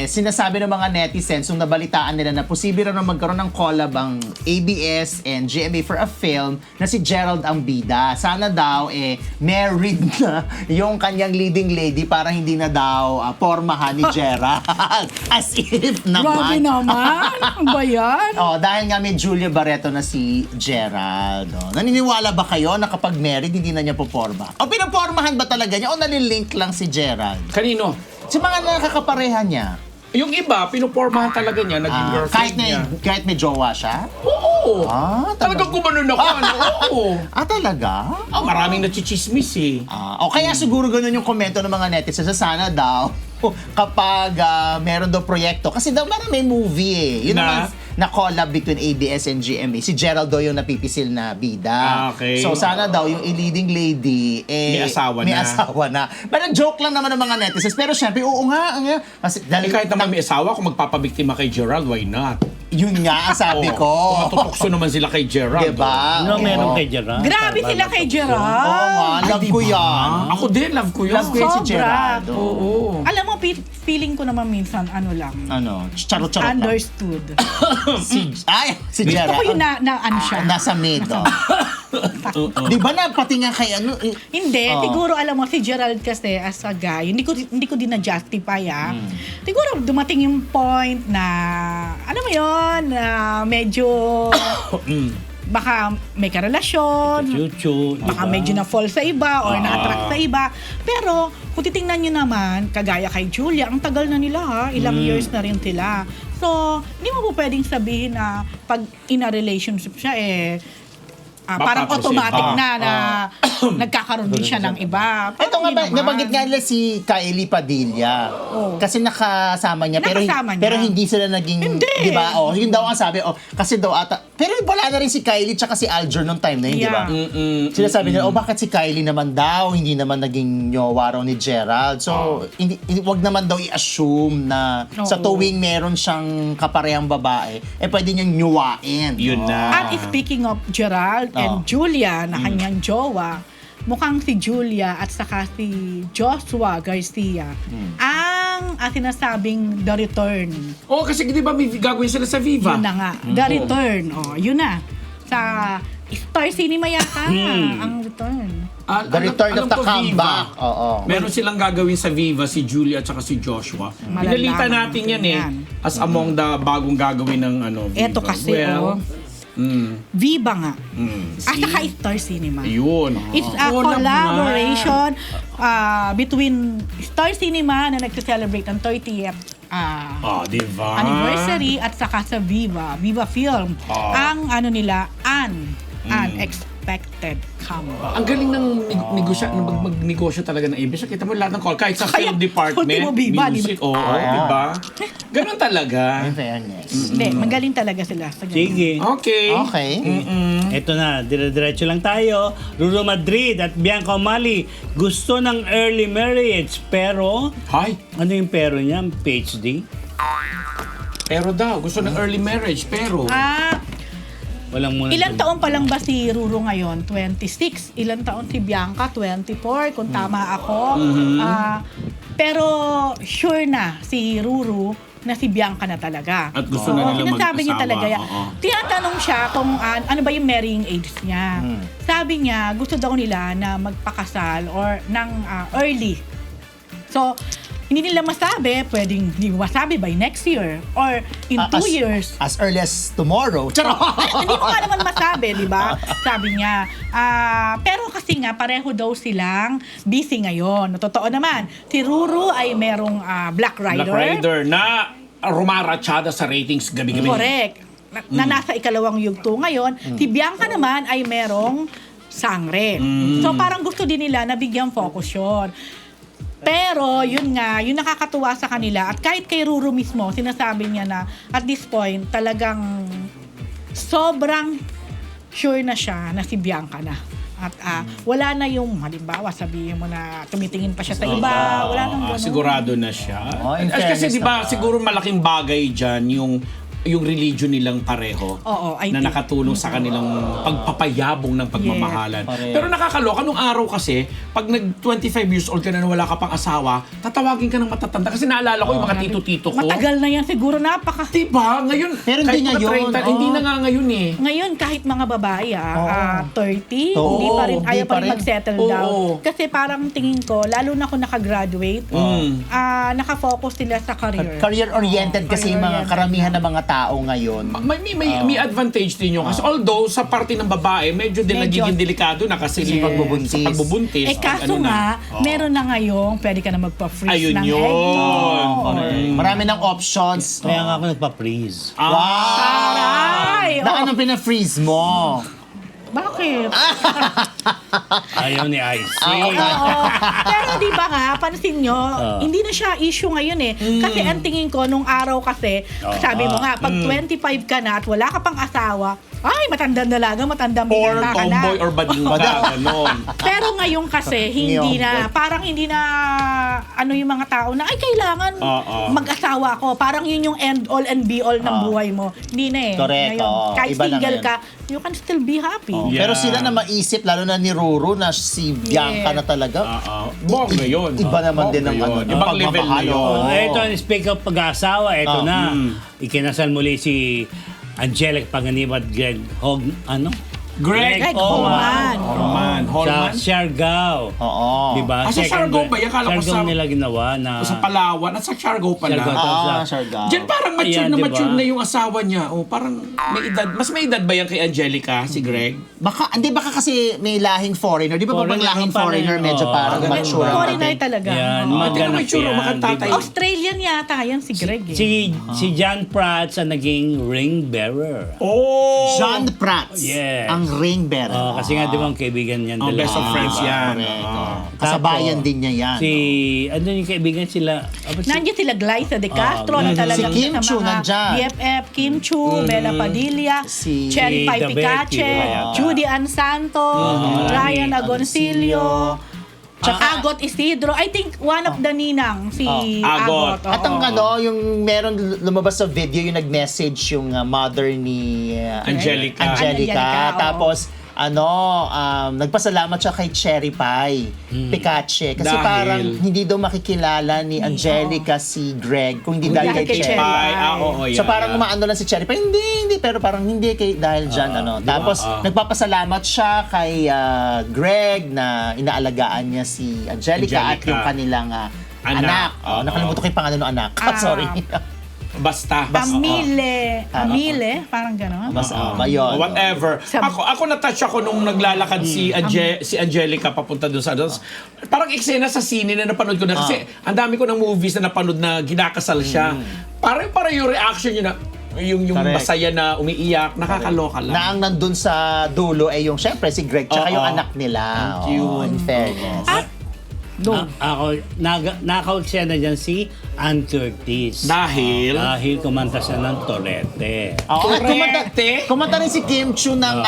sinasabi ng mga netizens nung nabalitaan nila na posible raw na magkaroon ng collab ang ABS and GMA for a film na si Gerald ang bida. Sana daw married na yung kanyang leading lady para hindi na daw pormahan ni Gerald. As if Grabe naman. naman. Ano ba yan? Dahil nga may Julia Barreto na si Gerald. Naniniwala ba kayo na kapag married hindi na niya poporma? O pinapormahan ba talaga niya o nalilink lang si Gerald? Kanino? Sa mga nakakapareha niya. Yung iba, pinupormahan talaga niya, naging girlfriend niya. Kahit may jowa siya? Oo. talaga. Talagang gumanon ako. Oo. Talaga? Maraming nachichismis eh. O kaya siguro ganun yung komento ng mga netizens. Sana daw, kapag meron daw proyekto, kasi daw parang may movie Yun Na? naman, na collab between ABS and GMA. Si Gerald daw yung napipisil na bida. Okay. So sana daw yung leading lady, May asawa may na. asawa na. Pero joke lang naman ng mga netizens. Pero syempre, oo nga. Kasi, Kahit naman may asawa, kung magpapabiktima kay Gerald, why not? Yun nga ang sabi ko. Kung matutukso naman sila kay Gerald. Diba? Ano meron kay Gerald? Grabe sila kay Oo Gerald. nga, love ko yan. Ako din, love ko yun. Love ko yan si Sobra. Gerald. Oo. Alam mo, feeling ko naman minsan, ano lang, Charot-charot lang. understood. Si Gusto Gerald. ko yung ano siya. Nasa mid. Di ba na pati nga kay Hindi, Oh. siguro alam mo si Gerald kasi as a guy, hindi ko din na justify Siguro dumating yung point na alam mo yon, na medyo baka may karelasyon, Chuchu. baka medyo na-fall sa iba or na-attract sa iba. Pero kung titingnan nyo naman, kagaya kay Julia, ang tagal na nila ilang years na rin sila. So, hindi mo po pwedeng sabihin na pag in a relationship siya parang Mapaproceed. automatic na nagkakaroon din siya ng iba. Ito nga ba, Hindi naman. nabanggit nga nila si Kylie Padilla. Oh. Kasi nakasama niya, Nakasama niya. pero hindi sila naging, Hindi. di ba? Yun daw ang sabi, kasi daw ata, pero wala na rin si Kylie tsaka si Alger nung time na yun, di ba? Yeah. Sila sabi nila, bakit si Kylie naman daw, hindi naman naging nyowa raw ni Gerald. So, wag naman daw i-assume na sa Oo. tuwing meron siyang kaparehang babae, pwede niyang nyuwain. Yun na. At speaking of Gerald and Julia na kanyang jowa, mukhang si Julia at saka si Joshua Garcia ang sinasabing The Return. Kasi di ba may gagawin sila sa Viva? Yun na nga. The Return. Yun na. Sa Star Cinema yata ang Return. The Return of the Comeback. Oo. Meron silang gagawin sa Viva, si Julia at saka si Joshua. Malalaman Pinalita natin yan yan. as among the bagong gagawin ng Viva. Eto kasi, Well, Viva nga. At See? saka Star Cinema. Yun. It's a Collab nga. collaboration between Star Cinema na nag-celebrate ang 30th Diba? anniversary at saka sa Viva Film. Ang ano nila, Unexpected Comeback. Ang galing ng magnegosyo talaga ng ABS. Kita mo lahat ng call, kahit sa Kaya, film department, ultimo Viva, music, diba? Ganun talaga. In fairness. Hindi, magaling talaga sila sa ganun. Sige. Okay. Okay. Ito na, dire-diretso lang tayo. Ruru Madrid at Bianca O'Malley gusto ng early marriage pero Hi. ano yung pero niya? PhD? Pero daw, gusto ng early marriage, pero... Walang muna. Ilang taon pa lang ba si Ruru ngayon? 26. Ilang taon si Bianca? 24, kung tama ako. Pero sure na si Ruru na si Bianca na talaga. At gusto na nilang sinasabi niya mag-asawa. talaga yan. Oo. Tinatanong siya kung ano ba yung marrying age niya. Sabi niya, gusto daw nila na magpakasal or ng early. So, hindi nila masabi, pwedeng hindi masabi by next year or in 2 years. As early as tomorrow. Charot! Hindi mo nga naman masabi, di ba? Sabi niya. Pero kasi nga, pareho daw silang busy ngayon. Totoo naman, si Ruru ay merong Black Rider. Black Rider na rumarachada sa ratings gabi-gabi. Correct. Na nasa ikalawang yugto ngayon. Si Bianca naman ay merong Sangre. So parang gusto din nila na bigyan focus yun. Pero, yun nga, yung nakakatuwa sa kanila, at kahit kay Ruru mismo, sinasabi niya na, at this point, talagang sobrang sure na siya na si Bianca na. At wala na yung, halimbawa, sabihin mo na tumitingin pa siya sa iba, wala nang ganun. Sigurado na siya. In Kasi fairness di ba, naman. siguro malaking bagay dyan yung religion nilang pareho Oo, I na think. nakatulong sa kanilang pagpapayabong ng pagmamahalan. Correct. Pero nakakaloka, nung araw kasi, pag nag-25 years old ka na wala ka pang asawa, tatawagin ka ng matatanda. Kasi naalala ko yung mga tito-tito ko. Matagal na yan siguro, Diba? Ngayon, Pero hindi kahit mga ngayon. 30, hindi na nga ngayon eh. Ngayon, kahit mga babae, 30, Oo, hindi pa rin, hindi ayaw pa pa rin rin. mag-settle Oo. down. Kasi parang tingin ko, lalo na kung nakagraduate, nakafocus sila sa career. Career-oriented kasi yung mga Career-oriented. karamihan ng mga tao ngayon. May advantage din yun. Kasi although sa parte ng babae, medyo din Medyo. nagiging delikado na kasi Yes. sa pagbubuntis. Kaso nga, meron na ngayong pwede ka na magpa-freeze Ayun ng yun. egg. Correct. Marami ng options. Kaya nga ako nagpa-freeze. Wow! Aray! Na anong pina-freeze mo? Bakit? Ayaw ni Icy. Oo. Pero di ba nga, pansin nyo, hindi na siya issue ngayon eh. Kasi ang tingin ko, nung araw kasi, sabi mo nga, pag 25 ka na at wala ka pang asawa, ay, matandang dalaga, matandang Or binata ka na. tomboy or bading ka, ganon. Pero ngayon kasi, hindi na, parang hindi na, ano yung mga tao na, ay, kailangan mag-asawa ko. Parang yun yung end all and be all ng buhay mo. Hindi na eh. Correct, Ngayon, oo. kahit Iba na single ngayon. ka, you can still be happy. Yeah. Pero sila na maisip, lalo na ni Ruru, na si Bianca na talaga. Bongga yun. Iba naman din ang Bongga ano, yun. Ibang level na pagmamahal. yun. Oo. Ito, speak of pag-aasawa, ito na. Ikinasal muli si Angelic Panganiban at Greg Greg Holman. Holman. Sa Holman? Siargao. Oo. Diba? Sa Siargao ba? Akala ko Siargao sa- nila ginawa na... Sa Palawan at sa Siargao pala. Siargao. Siargao. Diyan parang Ayan, diba? mature na yung asawa niya. Oh, parang may edad. Mas may edad ba yan kay Angelica, si Greg? Baka kasi may lahing foreigner. Di ba pag Foreigner lahing pa rin. foreigner, medyo Oo. parang Maganda. mature. ang Foreigner dating. talaga. Yan, Oo. Tingnan mo maganap yung tsura, yan. makantatay. diba? Australian yata yan si Greg eh. Si John Prats ang naging ring bearer. Oh! John Prats, Yes. ang ring bearer. Kasi nga di ba ang kaibigan niyan Oh, best of friends yan. Correct. Oo. Kasabayan din niya yan. ano yung kaibigan sila? Nandiyan sila Glyza de Castro na talagang Si Kim sa Chu mga nandyan. BFF, Kim Chu, Bella Padilla, Si Cherry Pie Dabetti, Picache, wala. Judy Ann Santo, Ryan Agoncillo, Tsaka- Agot Isidro. I think one of the ninang, si Agot. Agot. At ang yung meron lumabas sa video yung nag-message yung mother ni Angelica. Angelica, oo. Tapos nagpasalamat siya kay Cherry Pie Picache. Kasi Dahil? parang hindi daw makikilala ni Angelica si Greg kung hindi dahil kay Cherry. Pie. So parang umaano lang si Cherry Pie, hindi, pero parang hindi dahil dyan, Tapos, nagpapasalamat siya kay Greg na inaalagaan niya si Angelica at Angelica. yung kanilang anak. Oo. Nakalimutan ko yung pangalan ng anak. Sorry. Basta. Amile, parang gano'n. Basta, ayun. Whatever. Ako na-touch ako nung naglalakad si Angelica papunta dun sa parang eksena sa sine na napanood ko na kasi ang dami ko ng movies na napanood na ginakasal siya. Parang yung reaction niya na yung Correct. masaya na umiiyak, nakakaloka lang. Na ang nandun sa dulo ay yung, syempre, si Greg tsaka Oo. yung anak nila. Ang cute. Oo, in fairness. Ako, nakaw-eksena dyan si Ann Curtis. Dahil Kumanta siya ng Torete. Oo, at Correct. kumanta rin si Kim Chu ng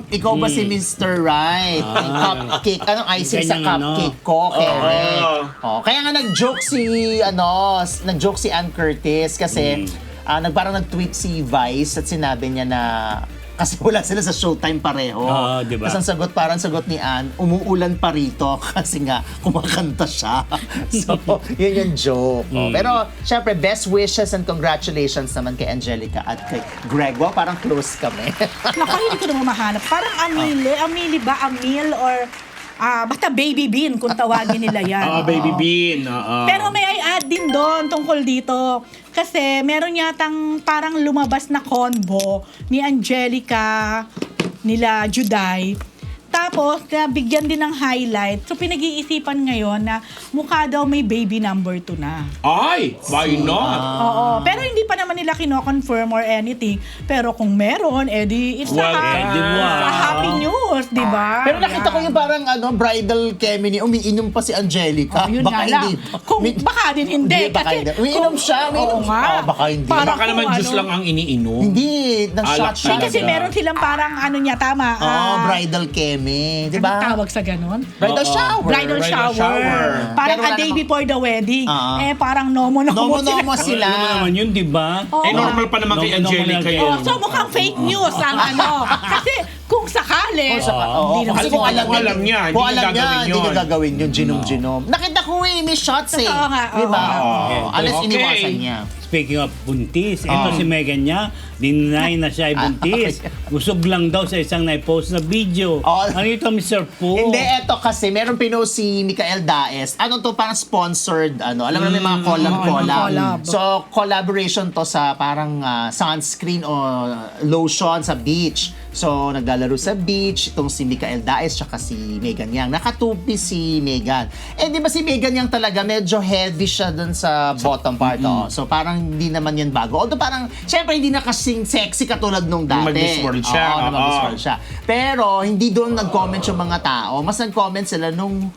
Ikaw ba si Mr. Right? Ang cupcake, anong icing sa Ganyang cupcake ko, Kere. Kaya nga nag-joke si Ann Curtis kasi parang nag-tweet si Vice at sinabi niya na kasi wala sila sa Showtime pareho. Oo, di ba? Tapos ang sagot ni Ann, umuulan pa rito kasi nga kumakanta siya. So, yun yung joke. Pero, syempre, best wishes and congratulations naman kay Angelica at kay Greg. Wow, parang close kami. Naku, hindi ko naman mahanap. Parang Amile ba? Amil or basta Baby Bean kung tawagin nila yan. Baby Bean. Pero may I add din doon tungkol dito. Kasi meron yatang parang lumabas na convo ni Angelica, nila Juday. Tapos, bigyan din ng highlight. So, pinag-iisipan ngayon na mukha daw may baby number 2 na. Ay, why not? Oo. Pero hindi pa naman nila kino-confirm or anything. Pero kung meron, edi it's a happy news, di ba? Pero nakita ko yung parang bridal chemistry, umiinom pa si Angelica. Yun Baka nga lang. hindi. Baka din hindi. Baka Kasi hindi. Umiinom siya. Oo nga. Baka hindi. Parang Baka naman kung juice lang ang iniinom. Hindi, Alak shot Kasi talaga. meron silang parang tama. bridal chemistry, di ba? Anong tawag sa ganon? Bridal shower. Bridal shower. Parang Pero a wala day namang- before the wedding. Parang Nomo sila. sila. Ano naman yun, di ba? Oo. Normal pa naman kay Angelica yun. So mukhang fake news ang Kasi kung sakali, Oo, hindi naman kasi Kung alam niya, hindi kung niya alam niya, gagawin hindi yun. niya gagawin yun, ginom. Nakita ko may shots eh. Totoo nga, Di ba? oo. Unless Okay. iniwasan niya. Speaking of buntis, ito si Megan niya, deny na siya ay buntis. Usog lang daw sa isang na-post na video. Ano ito, Mr. Poo? Hindi, eto kasi, meron pinost si Mikael Daes. Ano to, parang sponsored, alam mo may mga collab. So, collaboration to sa parang sunscreen o lotion sa beach. So, naglalaro sa beach, itong si Mikael Daes tsaka si Megan Yang. Nakatupi si Megan. Di ba si Megan Yang talaga, medyo heavy siya dun sa bottom part. So, parang hindi naman yan bago. Although parang, syempre hindi na kasing sexy katulad nung dati. Mag-Miss World siya. Oo, mag-Miss World siya. Pero, hindi doon nag-comment yung mga tao. Mas nag-comment sila nung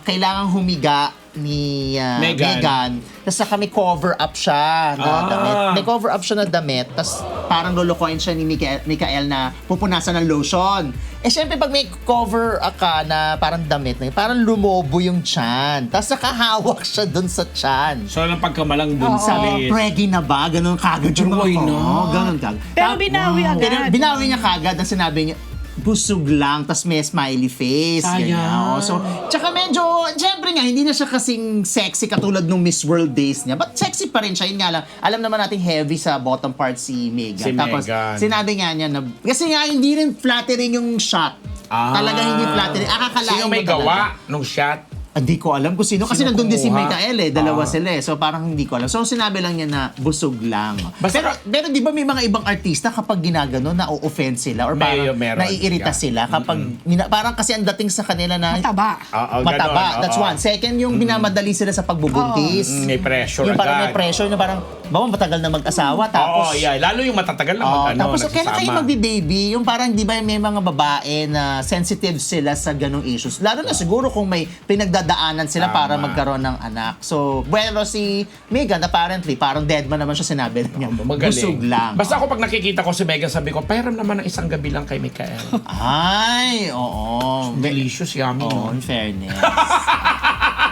kailangang humiga ni Megan. Tapos kami cover up siya na damit. May cover up siya na damit. Tapos parang lulukoyin siya ni Mikael na pupunasan ng lotion. Syempre pag may cover ka na parang damit na yun, parang lumobo yung tiyan. Tapos nakahawak siya dun sa tiyan. So, ang pagkamalang dun Sabi, preggy na ba? Ganun kagad yung Why mga not? Ganun kagad. Pero binawi agad. Binawi niya kagad na sinabi niya, busog lang, tas may smiley face. Sayang. Ganyan. So, tsaka medyo, syempre nga, hindi na siya kasing sexy katulad nung Miss World days niya. But sexy pa rin siya. Yun nga lang, alam naman natin heavy sa bottom part si Megan. Si Tapos, Megan. sinabi nga niya na, kasi nga, hindi rin flattering yung shot. Talagang hindi flattering. Akakalain Sino may mo talaga. gawa nung shot? Hindi ko alam kung sino. Kasi Sino nandun din si kumuha? Mikael dalawa sila So parang hindi ko alam. So sinabi lang niya na busog lang. Pero di ba may mga ibang artista kapag ginagano na-offend sila or parang Meron. naiirita sila kapag parang kasi ang dating sa kanila na Mataba. mataba. Ganon, That's one. Second, yung binamadali sila sa pagbubuntis. May pressure Yung parang may agad. pressure na parang matagal na mag-asawa tapos Lalo yung matatagal na tapos kailan kayo nagsasama. magbi-baby? Yung parang di ba may mga babae na sensitive sila sa ganong issues. Lalo na siguro kung may pinagdadaanan sila para magkaroon ng anak. So, bueno, si Megan apparently, parang dead man naman siya sinabi niya. Magaling. Busog lang. Basta ako pag nakikita ko si Megan, sabi ko, pairam naman ng isang gabi lang kay Mikael. Ay, oo. Delicious, yummy. Oo, no? in fairness.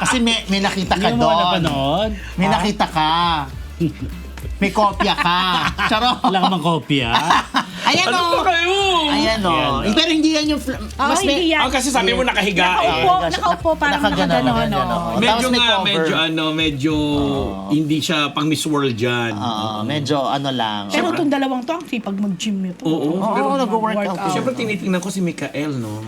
Kasi may nakita ka Hindi mo ba doon. napanood? May nakita ka. May kopya ka. Charot. Wala ka mang kopya? Ayan Ano o. ba kayo? Ayan o. Ayan, Pero hindi yan yung... Hindi yan. Kasi sabi mo nakahiga eh. Nakaupo, parang nakaganon. Medyo medyo hindi siya pang Miss World dyan. Medyo ano lang. Pero itong dalawang to, ang sipag mag-gym nito. Oo. Oo, nag-workout. Siyempre tinitingnan ko si Mikael, no?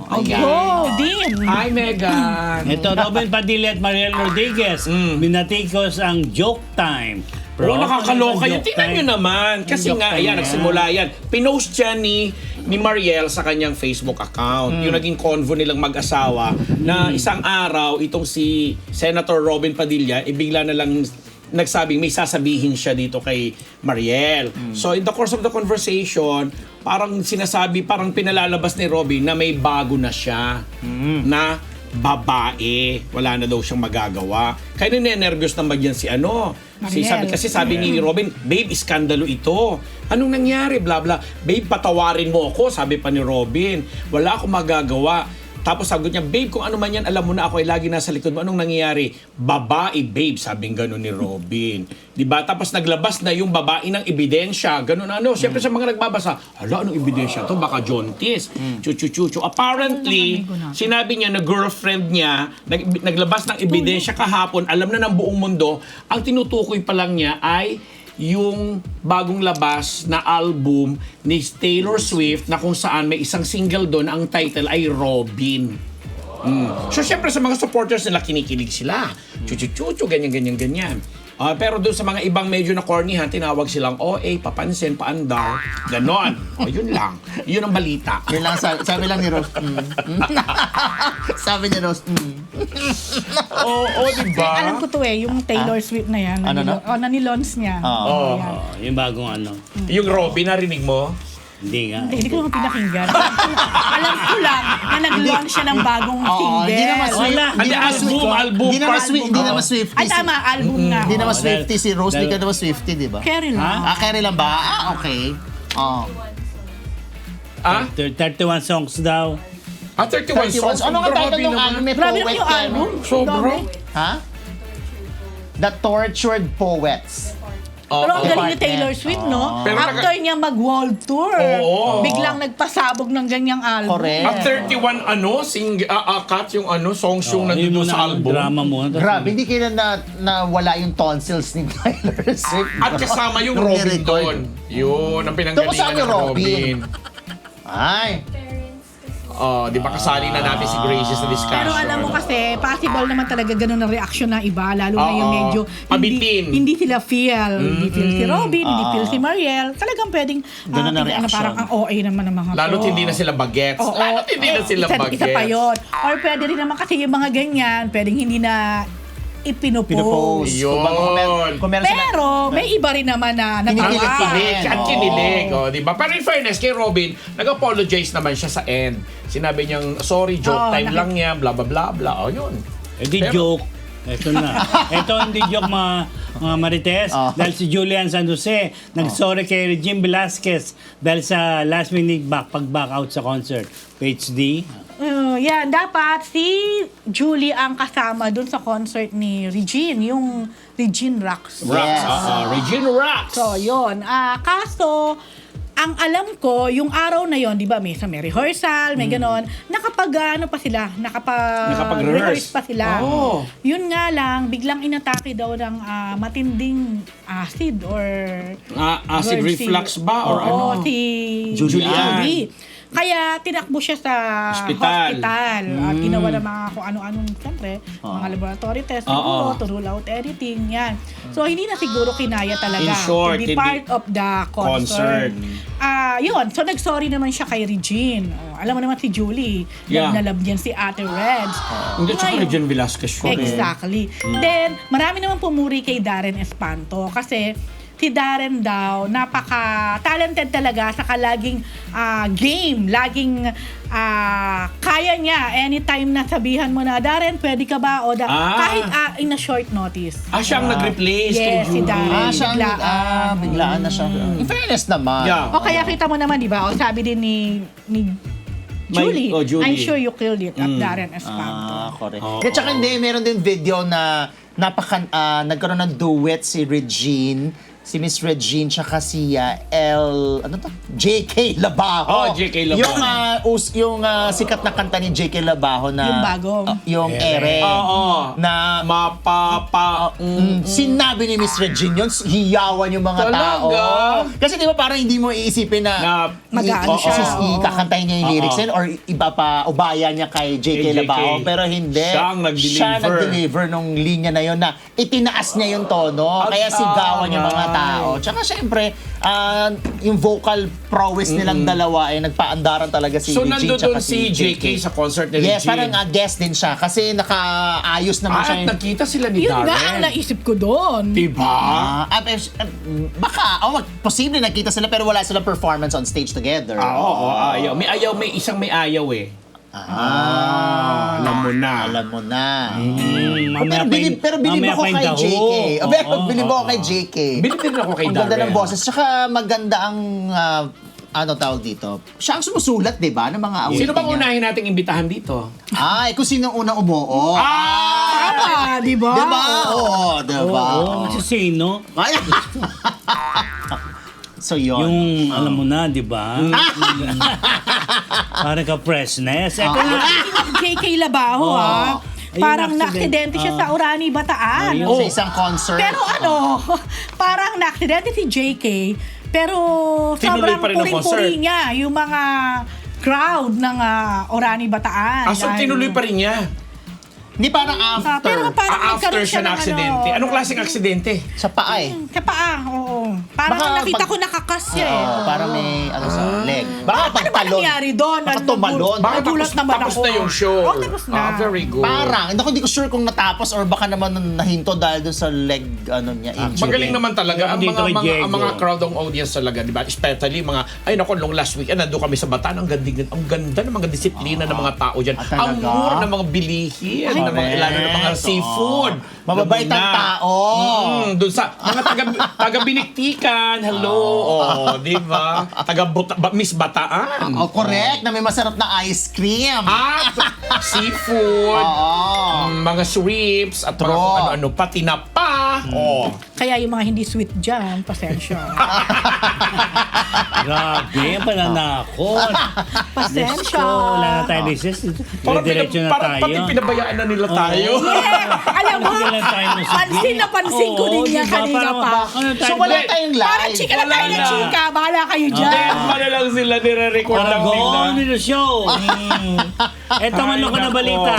Oh, Dean. Hi, Megan! Ito, Robin Padilla at Mariel Rodriguez. Binatikos ang Joke Time. Pro. Oo, nakakaloka Joke yun. Tingnan time. nyo naman. Kasi Joke nga, time ayan, yan. nagsimula yan. Pinost siya ni Mariel sa kanyang Facebook account. Yung naging convo nilang mag-asawa na isang araw, itong si Senator Robin Padilla, bigla na lang nagsabing may sasabihin siya dito kay Mariel. So in the course of the conversation, parang sinasabi, parang pinalalabas ni Robin na may bago na siya na babae. Wala na daw siyang magagawa. Kaya ninenervyos naman yan si Mariel. sabi ni Robin, babe, iskandalo ito. Anong nangyari? Bla bla. Babe, patawarin mo ako, sabi pa ni Robin. Wala akong magagawa. Tapos sagot niya, babe, kung ano man yan, alam mo na ako ay lagi nasa likod mo. Anong nangyayari? Babae, babe, sabing gano'n ni Robin. Diba? Tapos naglabas na yung babae ng ebidensya. Gano'n Siyempre sa mga nagbabasa, hala, anong ebidensya to? Baka jaundice. Chuchu. Apparently, sinabi niya na girlfriend niya, naglabas ng ebidensya kahapon, alam na ng buong mundo, ang tinutukoy pa lang niya ay yung bagong labas na album ni Taylor Swift na kung saan may isang single doon, ang title ay Robin. So syempre sa mga supporters nila, kinikilig sila. Chuchu, ganyan. Pero doon sa mga ibang medyo na cornyhan, tinawag silang OA, papansin, paandar, ganon. Yun lang. Yun ang balita. Yun lang, sabi lang ni Rose. Sabi ni Rose. Oo, diba? Alam ko to yung Taylor Swift na yan. Ano na? Nanilons niya. Oo. Ayan. Yung bagong Yung Robin, narinig mo? Hindi nga. Hindi ko naman pinakinggan. Alam ko lang na nag-launch siya ng bagong single. Hindi naman Swift. Wala. Hindi naman Swift. Album, Hindi naman part- Swift. Hindi naman Swifty. Ay, tama. Album nga. Hindi naman Oo, Swifty si Rose. Hindi ka dahil- naman Swifty, di ba? Carry lang. Carry lang ba? Okay. Oh. 31 songs daw. 31 songs. Ano nga Grabe title ng naman. album? May Grabe poet lang yung yan. album. Sobra. Dami. Ha? The Tortured Poets. Pero ang galing ni Department. Taylor Swift, no? Pero After niya mag-world tour, Oo. biglang nagpasabog ng ganyang album. Correct. At 31 cut yung songs yung nandito sa album. Drama mo. Grabe, hindi kailan na wala yung tonsils ni Taylor Swift. At kasama yung Nung Robin ni-record. doon. Yun, ang Tungkol pinanggalingan saan ng yung Robin? Robin. Ay. Di ba kasali na natin si Gracie sa discussion? Pero alam mo kasi, possible naman talaga ganun ang reaksyon ng iba, lalo na yung Oo. medyo Pabitin. hindi sila feel. Hindi feel si Robin, hindi feel si Mariel. Talagang pwedeng Ganun ang reaksyon. parang ang OA naman ng mga Lalo't to. hindi na sila bagets. Oo. Lalo't hindi na sila isa bagets. pa yun. Or pwede rin naman kasi yung mga ganyan, pwedeng hindi na Pinopost. ipinopost. Yun. Kung meron sila- Pero may iba rin naman na Kinikilig nagawa. din. At kinilig, di ba? Pero in fairness, kay Robin, nag-apologize naman siya sa end. Sinabi niyang, sorry, joke Oo, time lang yan, bla bla bla bla. Yun. Hindi Pero- joke. Ito na. Ito hindi joke mga Marites. Dahil si Julian San Jose nag-sorry kay Regine Velasquez dahil sa last minute pag-back out sa concert. PhD. Yan, dapat si Julie ang kasama dun sa concert ni Regine, yung Regine Rocks. Rocks. Yes. Regina Rocks. So, yun. Kaso, ang alam ko, yung araw na yon, di ba, may rehearsal, may ganon, nakapag-rehearse pa sila. Oh. Yun nga lang, biglang inatake daw ng matinding acid or... acid reflux ba? Or Oo, ano? si Julian. Julie. Kaya tinakbo siya sa Hospital. At ginawa ng mga kung ano-anong, siyempre, mga laboratory test, siguro, to rule out everything, yan. So, hindi na siguro kinaya talaga In short, to be hindi- part of the concert. Yun, so nag-sorry naman siya kay Regine. Alam mo naman si Julie, Yeah. nalab niyan si Ate Reds. Hindi, tsaka Ngayon- Regine Velasquez yun. Exactly. Then, marami naman pumuri kay Darren Espanto kasi si Darren daw, napaka-talented talaga, saka laging game, laging kaya niya anytime na sabihan mo na, Darren, pwede ka ba? O kahit in a short notice. Siyang nag-replace kay Yes, si Julie. Darren. siya, Biglaan. biglaan na siya. In fairness naman. Yeah. O kaya kita mo naman, di ba? O sabi din ni Julie, Julie. I'm sure you killed it at Darren Espanto. Correct. At saka hindi, meron din video na nagkaroon ng duet si Regine si Miss Regine tsaka si JK Labajo. Oh, JK Labajo. Yung sikat na kanta ni JK Labajo na Yung bago. yung Ere. Oo. Na sinabi ni Miss Regine yun, hiyawan yung mga tao. Talaga? Kasi di ba parang hindi mo iisipin na Mag-aano siya. ikakantahin niya yung lyrics yun or iba pa ubaya niya kay JK Labajo. Pero hindi. Siya nag-deliver nung linya na yun na itinaas niya yung tono. Kaya sigawan yung mga tao. Tsaka syempre, yung vocal prowess nilang dalawa ay nagpaandaran talaga si So, Regine nandun tsaka si JK sa concert ni Regine. Yes, parang guest din siya kasi nakaayos naman siya. At nagkita sila ni Yun Darren. nga ang naisip ko doon. Diba? Baka, posible nakita sila pero wala silang performance on stage together. Oo, ayaw. May ayaw, may isang may ayaw eh. Alam mo na. Alam mo na. Mamaya Pero bilib mamaya ako pa yung kay daho. JK. Oo, Bilib oo, ako kay JK. Bilib din ako kay Ang Darren. ganda ng boses. Tsaka maganda ang ano tawag dito. Siya ang sumusulat, di ba? Ng mga awit Sino bang niya. unahin nating imbitahan dito? Ay, kung sino ang unang umuo. Tama, di ba? Di ba? Oo, di ba? Oo, kasi sino? Ay. So, yun. Yung, alam mo na, di ba? Parang ka-freshness. Ito na. JK Labajo, ha? Ayun, Parang accident. na-aksidente siya sa Urani, Bataan. Ayun. Sa isang concert. Pero parang na-aksidente si JK, pero Tinuloy sobrang pa rin ang concert. puring-puri niya yung mga crowd ng Orani Bataan. So, tinuloy pa rin niya. Hindi parang after. Pero parang After nagkaroon siya na ng aksidente. Anong klaseng aksidente? Sa paa eh. Sa paa, oo. Parang Baka nakita pag- ko nakakas siya eh. Oo, parang may sa leg. Baka Ano ba pagtalon. nangyari doon? Baka tumalon. Baka Nagulat naman tapos ako. na yung show. Oh, tapos na. Very good. Parang, hindi ko sure kung natapos or baka naman nahinto dahil doon sa leg niya. injury. Magaling naman talaga ang Dito kay Diego. mga crowd ng audience talaga, di ba? Especially mga nung last weekend nandun kami sa Bataan, ang ganda ng mga disiplina ng mga tao diyan. talaga? Ang mura ng mga bilihin, ng mga lalo ng mga seafood. Mababait ang tao. Doon sa mga taga Biniktikan. Hello. di ba? Miss Bataan. Oh, correct. Na may masarap na ice cream. Seafood. Oo. Mga shrimps at mga True. kung ano-ano pa, tinapa. Oh. Kaya yung mga hindi sweet dyan, pasensya. Grabe, ang pananakot. Pasensya. Wala na tayo disease. Diretso na Parang pati tayo. pinabayaan na nila tayo. Alam mo, Bigyan lang tayo ng sige. pansin na pansin ko din niya diba? kanina Parang- pa. ano tayo- So wala tayong Parang live. chika na tayo Wala na na. chika. Bahala kayo dyan. Tema na lang sila, nire-record lang Parang go nila. on with the show. Ito man ko na nako. balita.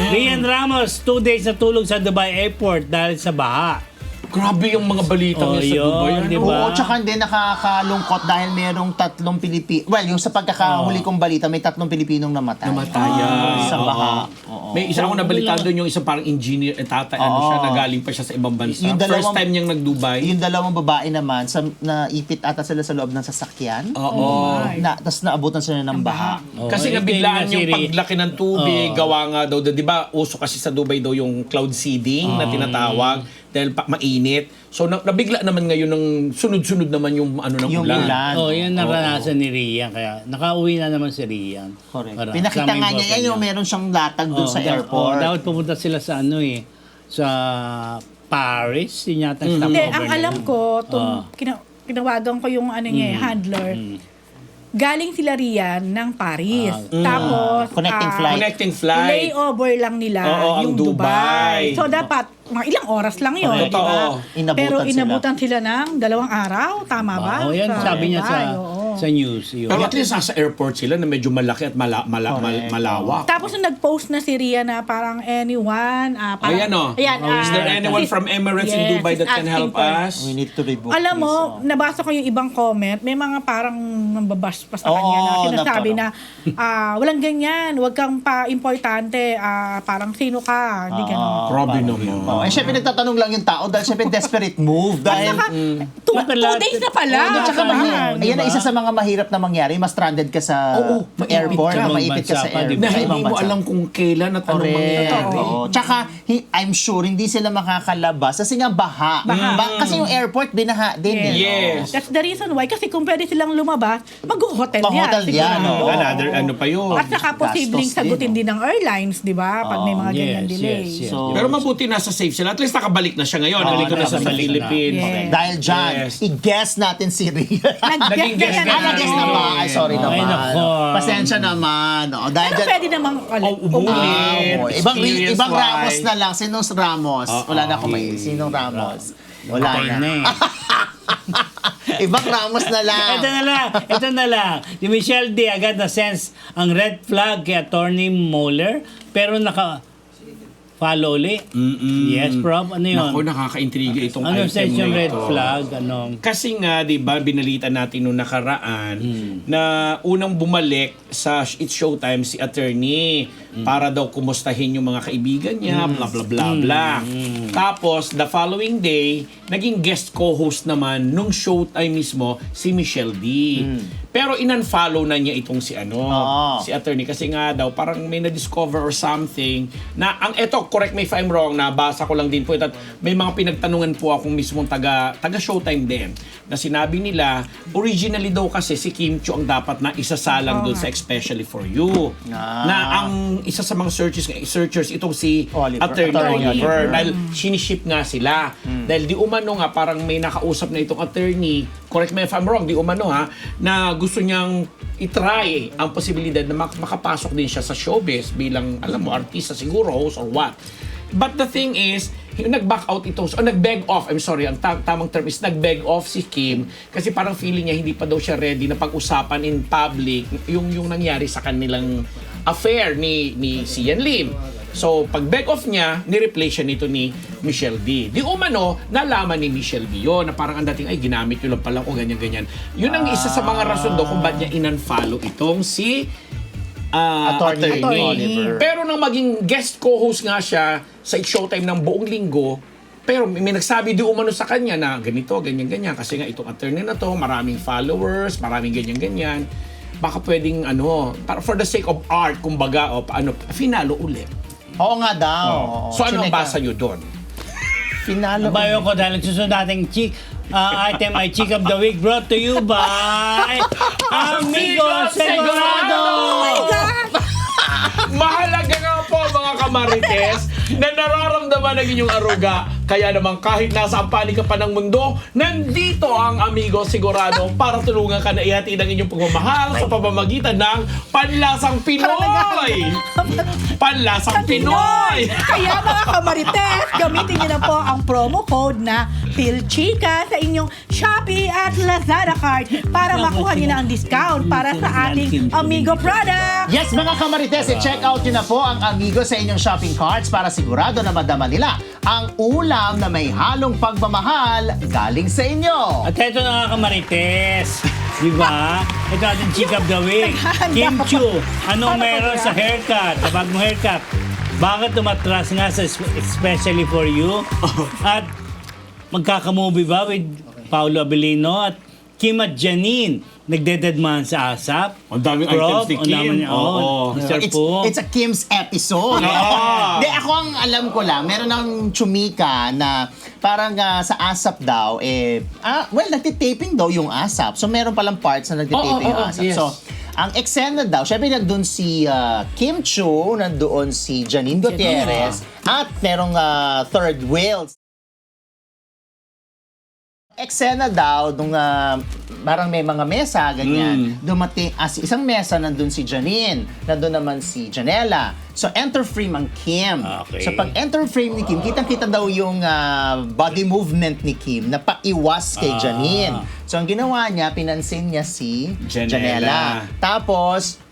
Rian Ramos, 2 days na tulog sa Dubai Airport dahil sa baha. Grabe yung mga balita Oh, niya sa yun, Dubai. ano? di ba? Oo, tsaka hindi nakakalungkot dahil merong 3 Pilipino. Well, yung sa pagkakahuli kong balita, may 3 Pilipinong namatay. Namatayan. Sa Oo. baha. Oo. May isa ako nabalitaan doon yung isang parang engineer, tatay, siya, nagaling pa siya sa ibang bansa. Yung dalawang- First time niyang nag-Dubai. Yung dalawang babae naman, naipit ata sila sa loob ng sasakyan. Oo. Tapos naabutan sila ng baha. Kasi ito nabiglaan yung yung paglaki ng tubig, Oo. gawa nga daw, di ba, uso kasi sa Dubai daw yung cloud seeding na tinatawag dahil mainit. So nabigla naman ngayon ng sunod-sunod naman yung ng Yung ulan. ulan. Oh, yan naranasan ni Rian. Kaya nakauwi na naman si Rian. Correct. Para Pinakita kasama nga yung niya, boyfriend yan yung niya. meron siyang latag doon sa airport. Dapat pumunta sila sa sa Paris. Yun yata ang Hindi, stopover ang nila. alam ko, kinawagan ko yung niya, handler. Galing sila riyan ng Paris. Tapos, Connecting flight. Connecting flight. layover lang nila Oo, ang yung Dubai. Dubai. So, dapat, mga ilang oras lang yun. Correct. di ba? Totoo. Inabutan Pero sila. inabutan sila ng 2 araw. Tama ba? Oh, yan Sa sabi niya Dubai, oo. sa news. Yun. Pero at least sa airport sila na medyo malaki at Correct. malawak. Tapos nung nag-post na si Ria na parang anyone, parang, Ayan o. Is there anyone from Emirates in yes, Dubai that he's can help asking for- us? We need to rebook Alam mo, this, nabasa ko yung ibang comment, may mga parang mambabash pa sa Oo, kanya na sinasabi na na walang ganyan, wag kang pa-importante, parang sino ka, hindi ganun. Grabe naman. Oh, eh, syempre nagtatanong lang yung tao dahil syempre desperate move. Dahil, Saka, 2 days na pala. At saka, Diba? ayan ang isa sa mga mga mahirap na mangyari, mas stranded ka sa airport, maipit ka sa bansa pa, di airport. ba? Na sa hindi ibang mo bansa. alam kung kailan at anong Correct. mangyayari. Oo. Tsaka, I'm sure hindi sila makakalabas kasi nga baha. Kasi yung airport, binaha din. Yes. Yes. That's the reason why. Kasi kung pwede silang lumabas, mag-hotel yan. Pang-hotel yan, sigurado. oo. Another ano pa yun. At saka posibleng Gastos sagutin din, din ng airlines, di ba? Pag may mga ganyan delay. yes. So, Pero mabuti nasa safe sila. At least nakabalik na siya ngayon. Nandito na sa nakabalik na. Philippines. Yes. okay. Dahil dyan, Yes. i-guess natin si Ria. Naging guest yan ka natin. Nag-guess na ba? Ay, sorry Ay, naman. nako. Pasensya naman. O, dahil Pero dyan, pwede namang umulit. ibang Experience-wise. Ramos na lang. Sinong Ramos? Wala na akong may. Sinong Ramos? Wala Patay na. na eh. Ibang Ramos na lang. Ito na lang. Si Michelle D. agad na sense ang red flag kay Attorney Mueller, pero follow ulit. Yes, Prof. Ano yun? Naku, nakaka-intriga itong Ano item sense yung na red ito. flag? Ano? Kasi nga, di ba, binalita natin nung nakaraan na unang bumalik sa It's Showtime si attorney para daw kumustahin yung mga kaibigan niya, bla bla bla bla. Tapos, the following day, naging guest co-host naman nung Showtime mismo si Michelle D. Pero in-unfollow na niya itong si si attorney kasi nga daw parang may na-discover or something na eto, correct me if I'm wrong, nabasa ko lang din po ito at may mga pinagtanungan po akong mismong taga Showtime din na sinabi nila originally daw kasi si Kim Chiu ang dapat na isasalang doon sa Especially For You. Na ang isa sa mga searchers itong si Attorney Oliver dahil siniship nga sila. Dahil di umano nga parang may nakausap na itong attorney, correct me if I'm wrong, di umano na gusto niyang itry ang posibilidad na makapasok din siya sa showbiz bilang, alam mo, artista siguro, host or what. But the thing is, nag-back out itong, nag-beg off, I'm sorry, ang tamang term is nag-beg off si Kim kasi parang feeling niya hindi pa daw siya ready na pag-usapan in public yung nangyari sa kanilang affair ni Sian Lim. So, pag back off niya, ni-replace siya nito ni Michelle D. Di umano, nalaman ni Michelle D yun, na parang ang dating, ay, ginamit yun lang pala ko, ganyan-ganyan. Yun ang isa sa mga rason do kung ba't niya in-unfollow itong si attorney. Oliver. Pero nang maging guest co-host nga siya sa It's Showtime ng buong linggo, pero may nagsabi di umano sa kanya na ganito, ganyan-ganyan. Kasi nga itong attorney na to, maraming followers, maraming ganyan-ganyan. Baka pwedeng para for the sake of art, kumbaga, finalo ulit. Oo nga daw. So ano ang basa nyo doon? Finalo. Bayo ko dahil susunod nating item ay Chick of the Week brought to you by Amigo Segurado! Oh my God! Mahalaga nga po mga kamarites na nararamdaman ng inyong aruga. Kaya naman kahit nasa panig ka pa ng mundo, nandito ang Amigo Sigurado para tulungan ka na ihatid ang inyong pagmamahal sa pamamagitan ng Panlasang Pinoy! Panlasang Pinoy! Kaya mga kamarites, gamitin niyo na po ang promo code na PhilChica sa inyong Shopee at Lazada card para makuha niyo na ang discount para sa ating Amigo product. Yes, mga kamarites, i-check out nyo na po ang Amigo sa inyong shopping carts para sigurado na madama nila ang ulam na may halong pagmamahal galing sa inyo. At ito na nga kamarites. Di ba? Ito ating Chick of the Week. Kim Chiu, anong meron sa haircut? Sa bagong haircut? Bakit tumatras nga sa Especially For You? At magkakamovie ba with Paolo Abilino at Kim at Janine? Nagdededman sa ASAP. Ang daming items ni Kim. Oo. Mr. Po. It's a Kim's episode. Di, ako ang alam ko lang, meron ng chumika na parang sa ASAP daw, nagtitaping daw yung ASAP. So meron palang parts na nagtitaping yung ASAP. Yes. So, ang eksena daw, syempre nandun si Kim Chiu, nandoon si Janine Gutierrez, at merong third wheel. Eksena daw, nung parang may mga mesa, ganyan. Dumating, isang mesa, nandun si Janine. Nandun naman si Janela. So, enter frame ang Kim. Okay. So, pag enter frame ni Kim, kitang-kita daw yung body movement ni Kim na paiwas kay Janine. So, ang ginawa niya, pinansin niya si Janela. Tapos,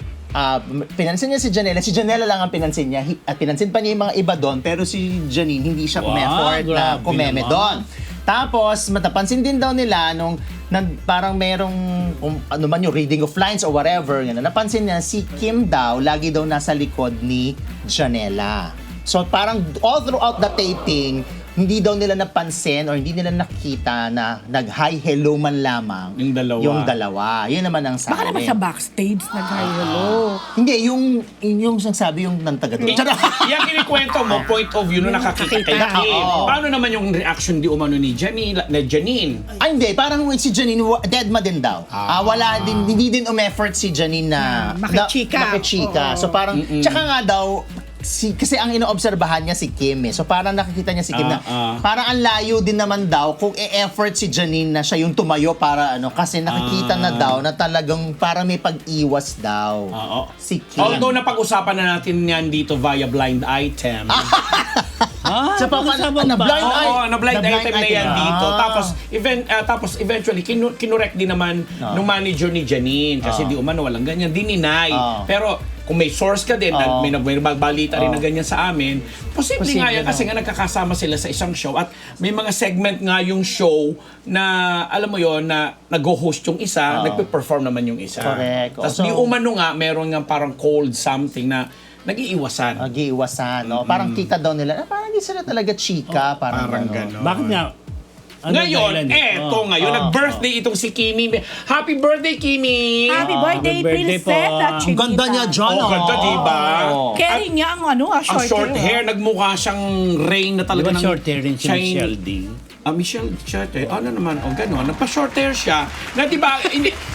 pinansin niya si Janela. Si Janela lang ang pinansin niya. At pinansin pa niya yung mga iba doon. Pero si Janine, hindi siya umeffort na grabe kumeme naman. doon. Tapos, matapansin din daw nila nung parang merong, ano man yung reading of lines or whatever, napansin niya si Kim daw, lagi daw nasa likod ni Janela. So, parang all throughout the taping, hindi daw nila napansin or hindi nila nakita na nag-hi hello man lamang Yung dalawa. Yung dalawa. Yun naman ang sabi. Baka naman sa backstage nag-hi hello. Hindi, yung sabi yung nantaga doon. Yan kinikwento mo, point of view nung nakakita kay nakakita. Kim. Oo. Paano naman yung reaction di umano ni Janine? Ay, hindi. Parang si Janine, deadma din daw. Wala din, hindi din umeffort si Janine na Makichika. makichika. Oo. So parang, tsaka nga daw, kasi ang inoobserbahan niya si Kim eh. So parang nakikita niya si Kim na parang ang layo din naman daw kung i-effort si Janine na siya yung tumayo para kasi nakikita na daw na talagang parang may pag-iwas daw Oo. si Kim. Although napag-usapan na natin yan dito via blind item. Sa na blind Oo, eye. na-blind item na yan dito. Ah. Tapos eventually, kinurek din naman nung manager ni Janine. Kasi di umano, walang ganyan. Dininay. Pero kung may source ka din, may nagbalita rin na ganyan sa amin, posible nga yan kasi nga nagkakasama sila sa isang show at may mga segment nga yung show na, alam mo yon na nag-host yung isa, nagpe-perform naman yung isa. Correct. Tapos So, di umano nga, meron nga parang cold something na nag-iiwasan. Nag-iiwasan, no? Parang kita daw nila, parang hindi sila talaga chika. Parang gano'n. Bakit nga? Ano Ngayon, dahilan? nag-birthday itong si Kimi. Happy birthday, Kimi! Happy birthday, happy birthday Princess po. at Ang ganda niya dyan, Oh, ganda, diba? Carry niya ang Ang short hair, nagmukha siyang rain na Di talaga ba short hair rin si shiny- Michelle D? Michelle Chete, ano naman, gano'n, nagpa-short hair siya. Na diba,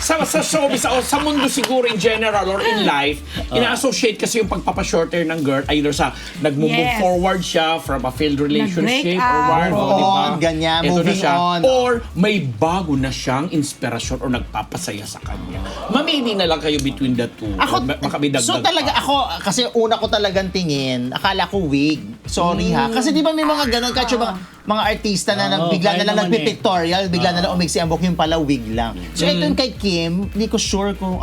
sa showbiz, o sa mundo siguro in general or in life, ina-associate kasi yung pagpapa-short hair ng girl, either sa nag-move Yes. forward siya from a failed relationship Nag-break or up. what, Move diba? on, ganyan, Ito na moving siya. on. Or may bago na siyang inspirasyon or nagpapasaya sa kanya. Mamili na lang kayo between the two. Ako, Or baka may so dagdag talaga pa. ako, kasi una ko talagang tingin, akala ko wig. Sorry ha. Kasi di ba may mga ganun, kahit yung mga artista na bigla kaya na lang naman nagpipictorial, bigla na lang umiksi ang buhok, yung pala wig lang. So ito yung kay Kim, hindi ko sure kung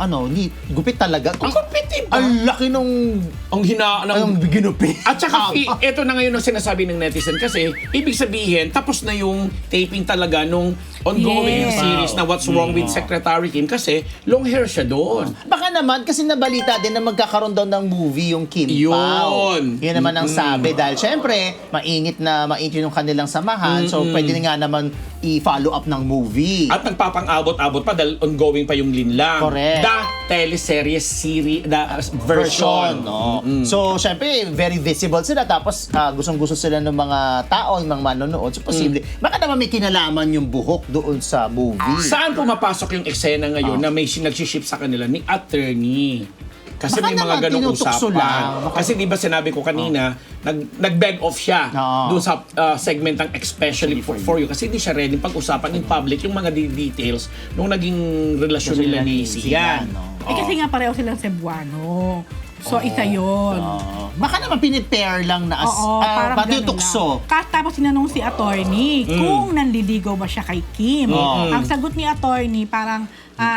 gupit talaga. Ang gupit, diba? Ang laki nung Ang hina ng ginupit. At saka, ito na ngayon ang sinasabi ng netizen kasi, ibig sabihin, tapos na yung taping talaga nung ongoing Yes. series na What's Wrong with Secretary Kim kasi long hair siya doon. Baka naman, kasi nabalita din na magkakaroon daw ng movie yung Kim Yun. Pao. Yun naman ang sabi. Dahil syempre, mainit yung kanilang samahan. So, pwede na nga naman i-follow up ng movie. At nagpapang-abot-abot pa dahil ongoing pa yung linlang. Correct. The teleserye version. No? So, syempre, very visible sila. Tapos, gustong-gusto sila ng mga tao, yung mga manonood. So, posible. Baka naman may kinalaman yung buhok doon sa movie. Saan pumapasok yung eksena ngayon na may nagsiship sa kanila ni attorney? Kasi Baka may mga naman ganong tinutukso usapan. lang. Kasi di ba sinabi ko kanina, nag-beg off siya Oo. doon sa segment ng especially for you. Kasi di siya ready pag-usapan in public yung mga details nung naging relasyon nila ni Sian. Kasi nga pareho silang Cebuano. So, isa yun. Baka naman pinipair lang na Parang patutukso. ganun lang. Tapos sinanong si attorney kung nanliligaw ba siya kay Kim. Ang sagot ni attorney parang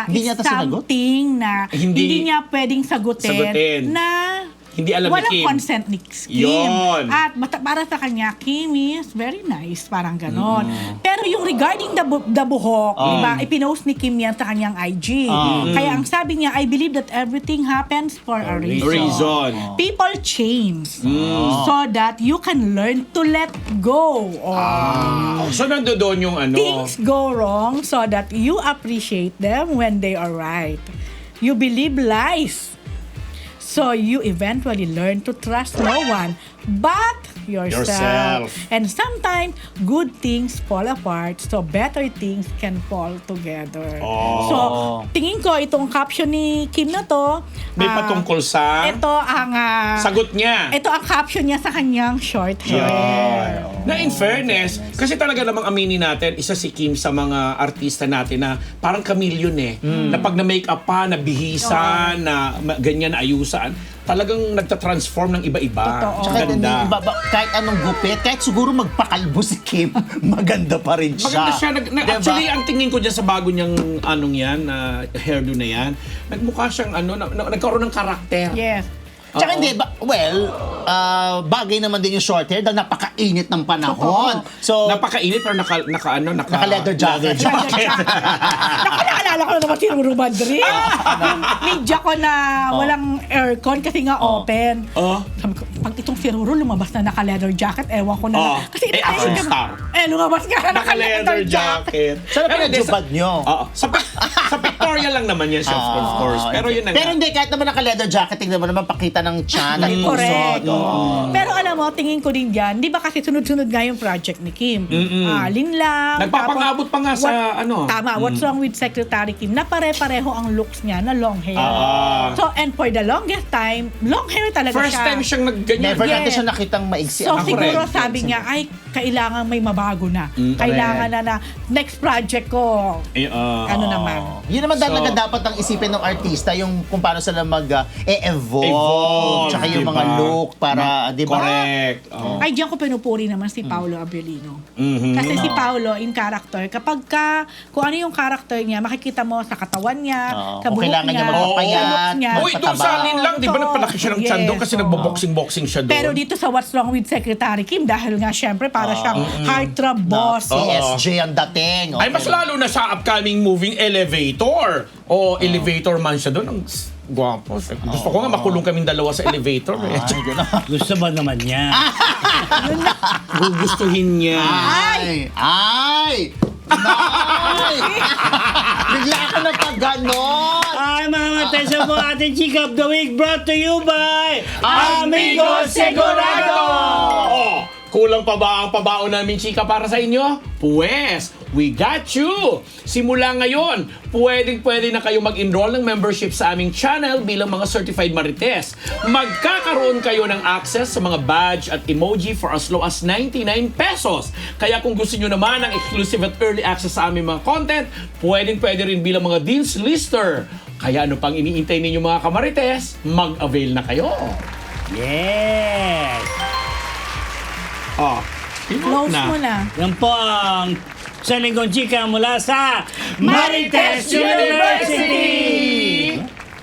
Hindi niya it's ata sinagot? something na hindi niya pwedeng sagutin na Hindi alam ni walang Kim. consent ni Kim. Yun. At para sa kanya, Kim is very nice, parang ganon. Pero yung regarding the buhok, diba, ipinost ni Kim yan sa kanyang IG. Kaya ang sabi niya, I believe that everything happens for a reason. People change so that you can learn to let go. So nandoon yung Things go wrong so that you appreciate them when they are right. You believe lies. So you eventually learn to trust no one but yourself. And sometimes good things fall apart so better things can fall together. So tingin ko itong caption ni Kim na to, May patungkol sa ito ang sagot niya. ito ang caption niya sa kanyang short hair. Na in fairness, kasi talaga namang aminin natin, isa si Kim sa mga artista natin na parang chameleon na pag na-make up pa, na bihisa, na ganyan na ayusan, talagang nagtatransform ng iba-iba. Totoo. Tsaka Ganda. kahit anong gupit, kahit siguro magpakalbo si Kim, maganda pa rin siya. Maganda siya. Diba? Actually, ang tingin ko dyan sa bago niyang hairdo na yan, nagmukha siyang nagkaroon ng karakter. Yes. Tsaka hindi, bagay naman din yung short hair dahil napakainit ng panahon. So, Napakainit pero naka leather jacket. Naku, naalala ko na naman si Ruru Madrid. Yung media ko na walang aircon kasi nga open. Sabi ko, pag itong si Ruru lumabas na naka-leather jacket, ewan ko na. Kasi action star. lumabas ka na Naka-leather jacket. Saan na pinajubad nyo? Oo. Sa pictorial lang naman yan siya, of course. Pero yun na Pero hindi, kahit naman naka-leather jacket, tingnan mo naman pakita ng tiyan at Correct. pusod. Pero alam mo, tingin ko din dyan, di ba kasi sunod-sunod nga yung project ni Kim? Linlang. Nagpapangabot pa nga sa Tama, What's Wrong with Secretary Kim, na pare-pareho ang looks niya na long hair. So, and for the longest time, long hair talaga First siya. time siyang nagganyan. Never natin Yes. siya nakitang maigsi. So, ang siguro correct. sabi niya, ay, kailangan may mabago na. Kailangan na next project ko. Ano naman. Yun naman talaga So, dapat ang isipin ng artista, yung kung paano sila mag-evolve. Evolve, Tsaka yung diba? mga look para, di ba? Correct. Ay, diyan ko pinupuri naman si Paolo Abelino. Kasi si Paolo, in character, kapag kung ano yung character niya, makikita mo sa katawan niya, sa Kung buhok kailangan niya niya, magpapayat, sa looks niya. Uy, doon sa alin lang, di ba Totoo. nagpalaki siya ng tiyan doon kasi Yes, oo. nagbo-boxing-boxing siya doon. Pero dito sa What's Wrong with Secretary Kim, dahil nga syempre para siyang heartthrob boss. CSJ ang dating. Ay, mas lalo na sa upcoming moving Elevator. Elevator man siya doon. Ang gwapo. Gusto ko nga makulong kaming dalawa sa elevator. Ay, gano'n. Gusto ba naman niya? Gugustuhin niya. Ay! Ay! Bigla ka na pag gano'n! Ay, mga matesa po, ating Chika of the Week brought to you by Amigo Segurado! Kulang pa ba ang pabaon namin, chika, para sa inyo? Pues, we got you! Simula ngayon, pwede na kayo mag-enroll ng membership sa aming channel bilang mga certified marites. Magkakaroon kayo ng access sa mga badge at emoji for as low as 99 pesos. Kaya kung gusto nyo naman ng exclusive at early access sa aming mga content, pwede rin bilang mga Dean's Lister. Kaya ano pang iniintay ninyo mga kamarites, mag-avail na kayo. Yes! Close mo na. Yan po ang sa linggong chika mula sa Marites University!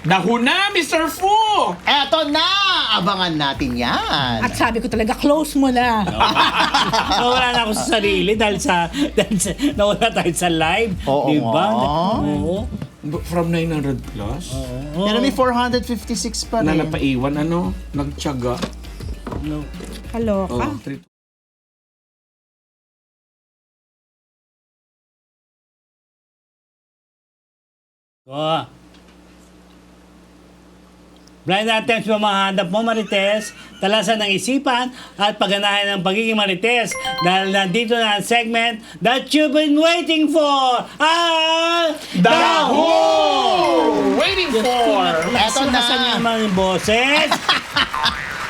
Dahuna, Mr. Fu! Eto na! Abangan natin yan! At sabi ko talaga, close mo na. Nawala na ako sa sarili dahil sa nawala tayo sa live. Oo Di ba? nga. Oo. From 900 plus? Pero may 456 pa Na rin. napaiwan, nagtyaga. No. Kaloka. Blind items ba mahanap mo, Marites? Talasan ng isipan at pagganahan ng pagiging Marites dahil nandito na ang segment that you've been waiting for! Daho! Waiting for! Eto na! Nasaan naman yung boses?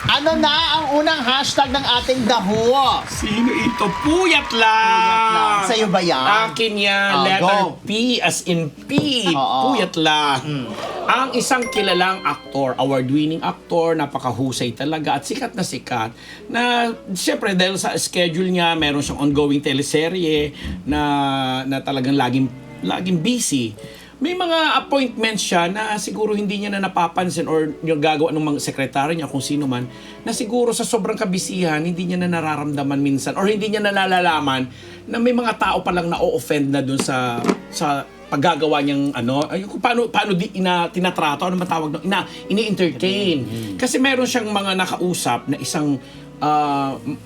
Ano na ang unang hashtag ng ating daho? Sino ito? Puyat lang! Sa'yo ba yan? Akin yan. Oh, Letter go. P as in P. Oo. Puyat lang. Ang isang kilalang aktor, award-winning aktor, napakahusay talaga at sikat na siyempre dahil sa schedule niya, meron siyang ongoing teleserye na talagang laging busy. May mga appointments siya na siguro hindi niya na napapansin or yung gagawa ng mga sekretary niya kung sino man, na siguro sa sobrang kabisihan, hindi niya na nararamdaman minsan or hindi niya na nalalaman na may mga tao palang na-offend na dun sa paggagawa niyang kung paano tinatrato, ano matawag ini-entertain. Kasi meron siyang mga nakausap na isang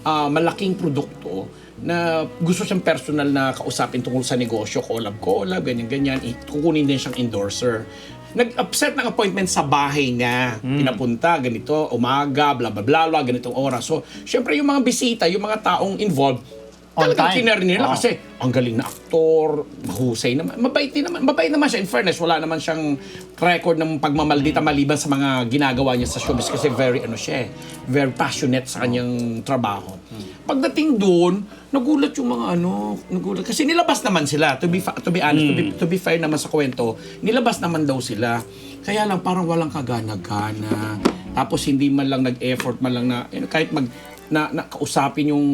malaking produkto na gusto siyang personal na kausapin tungkol sa negosyo, collab, ganyan-ganyan, kukunin din siyang endorser. Nag-upset ng appointment sa bahay niya. Pinapunta, ganito, umaga, bla bla bla, ganitong oras. So, syempre yung mga bisita, yung mga taong involved, talagang kiner nila kasi ang galing na aktor, mahusay naman, mabait naman siya. In fairness, wala naman siyang record ng pagmamaldita maliban sa mga ginagawa niya sa showbiz kasi very very passionate sa kanyang trabaho. Pagdating doon, nagulat yung mga nagulat kasi nilabas naman sila, to be honest, to be fair naman sa kwento, nilabas naman daw sila. Kaya lang parang walang kagana-gana. Tapos hindi man lang nag-effort man lang na kahit kausapin yung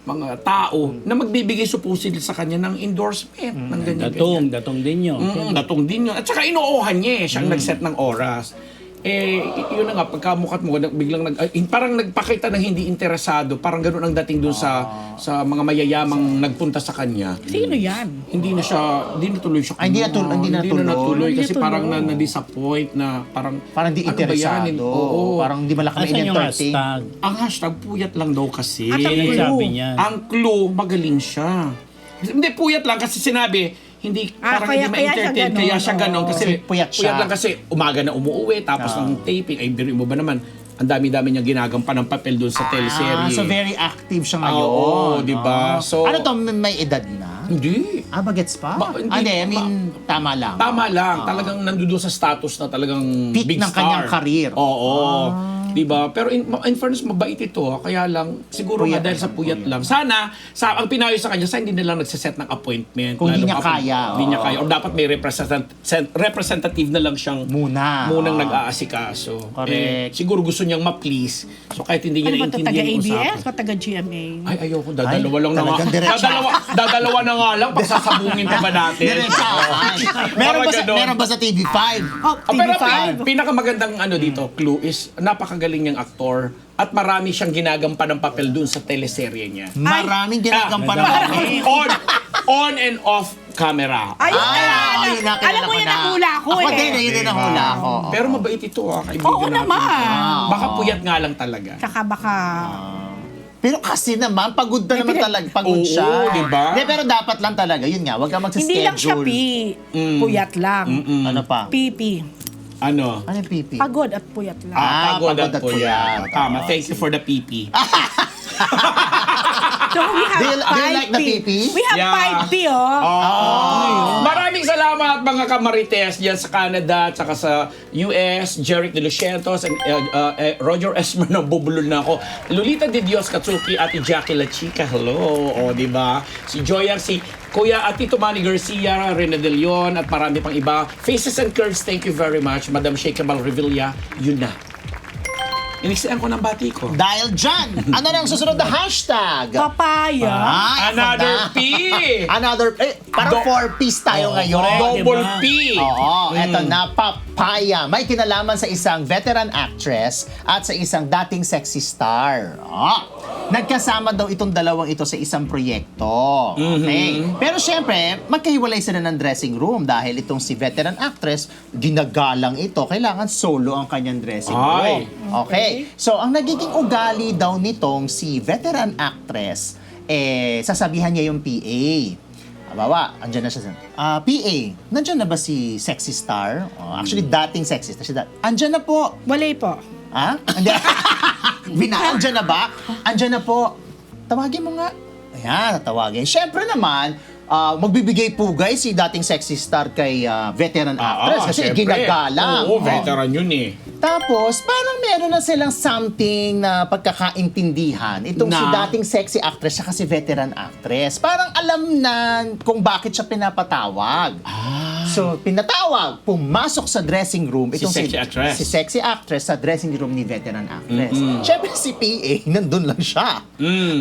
mga tao na magbibigay supposedly sa kanya ng endorsement ng ganyan. Datong din yun. Datong din yun. At saka inoohan niya siyang nag-set ng oras. yun na nga, pagkamukat mo, biglang parang nagpakita ng hindi interesado, parang ganun ang dating dun sa mga mayayamang nagpunta sa kanya. Sino yan? Hindi natuloy siya. Ay, hindi natuloy. Kasi Hindi parang natuloy. na-disappoint na parang Parang di ano ba yan? interesado. Oo. Parang di malaki na Asan yung in-entertain. hashtag? Ang hashtag puyat lang daw kasi. At ang Yan ang clue. sabi niya. Ang clue, magaling siya. Hindi, puyat lang kasi sinabi, hindi parang kaya- hindi kaya siya ma-entertain, ganon, kaya siya ganon. oo. Kasi Kasi puyat siya. lang kasi umaga na umuwi, tapos ng taping, ay biruin mo ba naman, ang dami-dami niyang ginagampan ng papel doon sa teleserye. So very active siya ngayon. Oo, di ba? So- ano to, may edad na? Hindi. Bagets pa? Hindi, Hindi, I mean, tama lang. Tama lang. Talagang nandoon sa status na talagang Peak big ng star. kanyang career. Oo. Di ba? Pero in fairness, mabait ito. Kaya lang, siguro Puyat nga dahil sa puyat lang. Sana, ang pinayo sa kanya, hindi na lang nagsiset ng appointment. Kung hindi Lalo niya pa kaya, Hindi niya kaya. O dapat may representative na lang siyang munang nag-aasikaso. Correct. Siguro gusto niyang ma-please. So kahit hindi niya Ano ba ito? naintindihan yung Taga-ABS usapan. o taga-GMA? Ay, ayoko. Dadalawa lang na nga. talagang diretso. Dadalawa na nga lang. Pagsasabungin pa ba natin? Diretsahan. meron ba sa TV5? Oh, Pero TV5. pinakamagandang dito, clue is napakagaling niyang aktor at marami siyang ginagampan ng papel dun sa teleserye niya. Maraming ginagampan ng On and off camera. Ayun na! ayun na, kilala Alam mo ko yun na. ang hula ko Ako eh. din, yun din ang hula ko. Pero mabait ito kaibigan Oo natin. naman. Baka puyat nga lang talaga. Tsaka baka... Pero kasi naman, pagod na naman talaga. Pagod Oo, siya. diba? Hindi, pero dapat lang talaga. Yun nga, wag ka magsischedule. Hindi lang siya puyat lang. Ano pa? Pipi. Ano? Ano yung pipi? Pagod at puyat lang. Pagod pagod at at puyat. puyat. Tama. Thank you for the PP. So we have Do you like the 5P. pipi? We have Yeah. 5P, oh. Maraming salamat mga kamarites dyan sa Canada at saka sa US, Jeric De Lucientos and Roger Esmer na bubulol na ako. Lolita De Dios Katsuki, Ate Jackie La Chica, hello. O, di ba? Si Joya, si Kuya at Tito Manny Garcia, Rena De Leon at marami pang iba. Faces and Curves, thank you very much. Madam Sheikh Kamal Revilla, yun na. Iniksian ko ng bati ko. Dahil dyan, ano na ang susunod na hashtag? Papaya. Ay, Another ako na. P! Another, parang 4Ps tayo ngayon. Double P! Oo, eto na, papaya. May kinalaman sa isang veteran actress at sa isang dating sexy star. Nagkasama daw itong dalawang ito sa isang proyekto. Okay? Pero syempre, magkahiwalay sila ng dressing room dahil itong si veteran actress, ginagalang ito. Kailangan solo ang kanyang dressing room. Ay. Okay. So, ang nagiging ugali daw nitong si veteran actress, sasabihan niya yung PA. Bawa, andyan na siya. PA, nandyan na ba si sexy star? Actually, dating sexy star. Andyan na po. Walay po. Ha? Hindi. Andyan na ba? Andyan na po. Tawagin mo nga. Ayan, tawagin. Siyempre naman, magbibigay pugay si dating sexy star kay veteran actress kasi syempre. ginagalang. Oo, veteran yun eh. Tapos, parang meron na silang something na pagkakaintindihan. Itong si Na? dating sexy actress at si veteran actress. Parang alam na kung bakit siya pinapatawag. So, pinatawag, pumasok sa dressing room. Si sexy actress. Si sexy actress sa dressing room ni veteran actress. Siyempre, si PA, nandun lang siya.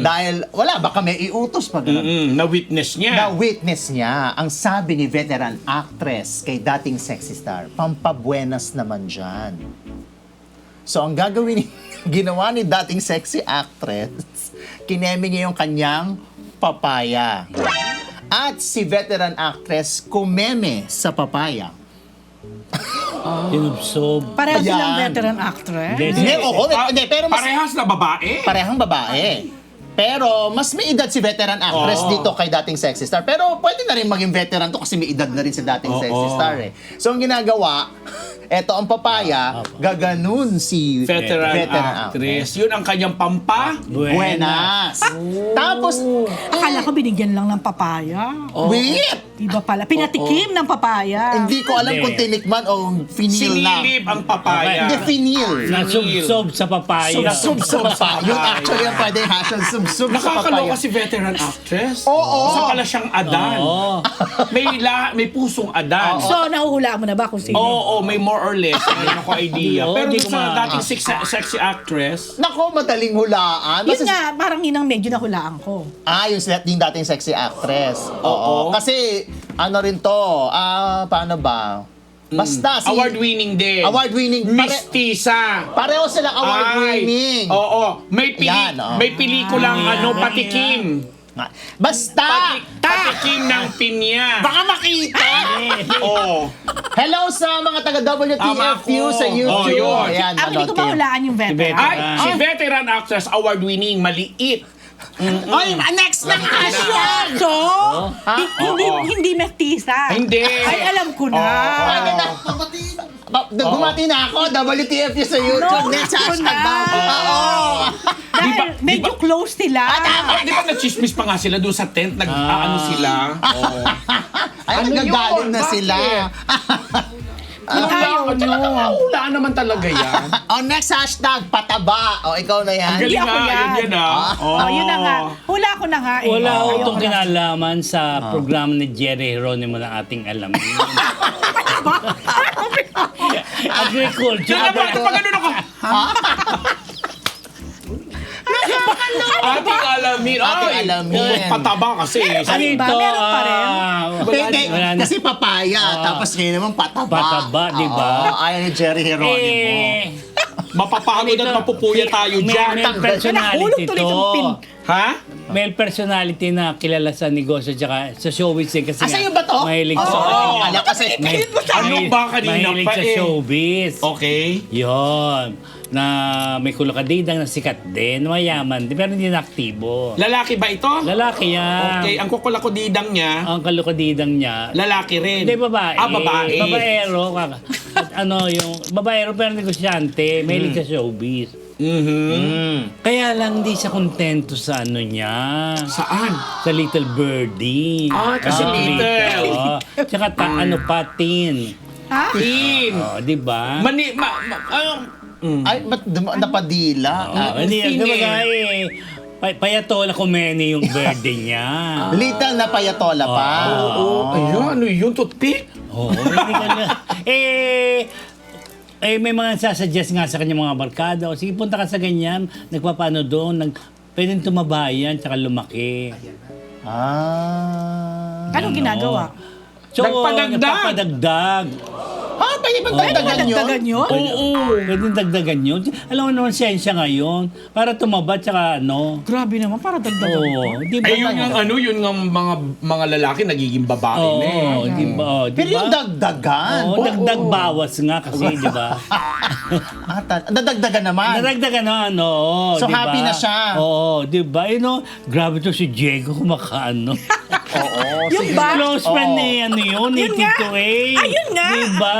Dahil, wala, baka may iutos pa ganun. Na-witness niya. Na-witness niya ang sabi ni veteran actress kay dating sexy star, pampabuenas naman dyan. So, ang gagawin ginawa ni dating sexy actress, kineme niya yung kanyang papaya. At si veteran actress, kumeme sa papaya. Inubsob. Pareho Ayan. silang veteran actress. Hindi, hindi, pero mas Parehas na babae. parehang babae. Pero mas may edad si veteran actress Oo. dito kay dating sexy star. Pero pwede na rin maging veteran to kasi may edad na rin si dating Oo. sexy star eh. So ang ginagawa, eto ang papaya, gaganon si Veteran actress. Yun ang kanyang pampa. Buenas. Tapos, Akala ko binigyan lang ng papaya. wait! Iba pala. Pinatikim ng papaya. Hindi ko alam Hindi. kung tinikman o finil lang. Sinilib ang papaya. Hindi, finil. Nasubsob sa papaya. Sub sa papaya. Yun actually ang pwede hashtag sub sa papaya. Nakakaloka si veteran actress. Oo. Isa pala siyang Adan. Oo. May pusong Adan. So, nahuhulaan mo na ba kung sino? Oo, may more or less. Meron ako idea. Oo, Pero di dun ko sa ma- dating sexy actress, Nako, madaling hulaan. Yun nga, parang yun ang medyo nahulaan ko. Yung dating sexy actress. Oo. Kasi, ano rin to, paano ba? Basta si... Award-winning din. Award-winning. Miss Tisa. Pareho silang award-winning. Oo. Yan, oo. May pelikulang patikim. Basta! Patikim ng pinya. Baka makita! Oo. Hello sa mga Tama taga-WTFU ko. sa YouTube. Oh, yun. Ayan, Ang hindi ko manood kayo. mahulaan yung veteran. Ay, si veteran actress award-winning, maliit. Oy, next na nga siya! So, hindi, Oo. hindi mestiza. Hindi. Ay, alam ko na. Pwede na. Bumati na ako, WTFU sa YouTube. No, Next ako hashtag na. daw. Oo. Dahil Di ba- medyo close sila. Di ba nag-chismis pa nga sila doon sa tent? Nag-ano sila? Oo. Ay, Ano nagagalit yun? na Bakit? sila. Ayaw nyo. Nakakahulaan naman talaga yan. Next hashtag, pataba. Ikaw na yan. Galing ako nga, yan. yun ah. Oh, yun na nga. Hula ko na nga eh. Wala Ayaw ko ko itong na. kinalaman sa programa ni Jerry Geronimo na ating alamin. Agriculture. Diyan naman, pag ano ako. Ating alamin. Ating Ay, alamin. pataba kasi. Ano ba? Meron pa rin? Hindi, wala na. kasi papaya. Tapos ngayon naman pataba. Pataba, di ba? Oo, ayaw ni Jerry Geronimo. Mapapagod at mapupuya tayo dyan. May personality Nahulog tuloy to. itong pin. Ha? May personality na kilala sa negosyo tsaka sa showbiz din kasi Sa'yo ba to? mahilig Oo. sa Alam kasi. Ano ba kanina mahilig pa sa eh? showbiz. Okay. Yon. Na may kulakadidang na sikat din, mayaman din, pero hindi na aktibo. Lalaki ba ito? Lalaki yan. Okay, ang kukulakudidang niya, Ang kalukadidang niya. lalaki rin. Hindi, babae. Babae. Babaero. At yung babaero pero negosyante, mahilig sa showbiz. Mhm. Kaya lang di siya kontento sa ano niya. Saan? Sa Little Birdie. Kasi little. Oo. Tsaka patin. Ha? Tin. Oh, di ba? Ay, ba't napadila? Hindi, tin kumbaga payatola kumeni yung birthday niya. Little na payatola pa. Oo. Ayun, ano yun? Toothpick? Oo, hindi ka na. May mga sasuggest nga sa kanya mga barkada. O sige, punta ka sa ganyan. Nagpapano doon. Pwedeng tumabayan, tsaka lumaki. Anong ginagawa? So, Nagpadagdag. nagpapadagdag. Pwede ba dagdagan yun? Dagdagan yun? Pwedeng dagdagan yun. Alam mo naman siyensya ngayon. Para tumaba, tsaka ano. Grabe naman, para dagdagan. Oo, di ba? Ay, yun yung ano, yun ng mga lalaki nagiging babae na eh. Oo, di ba? Oh, di Pero ba? yung dagdagan. Oo, dagdag bawas nga kasi, di ba? Dadagdagan naman. Nadagdagan na ano, So, di ba? happy na siya. Oo, di ba? Grabe to si Diego kumakaano. Oo. Yung sige. ba? Close friend ni ano yun, ni Yun nga. Tito A. Ayun nga. Di ba?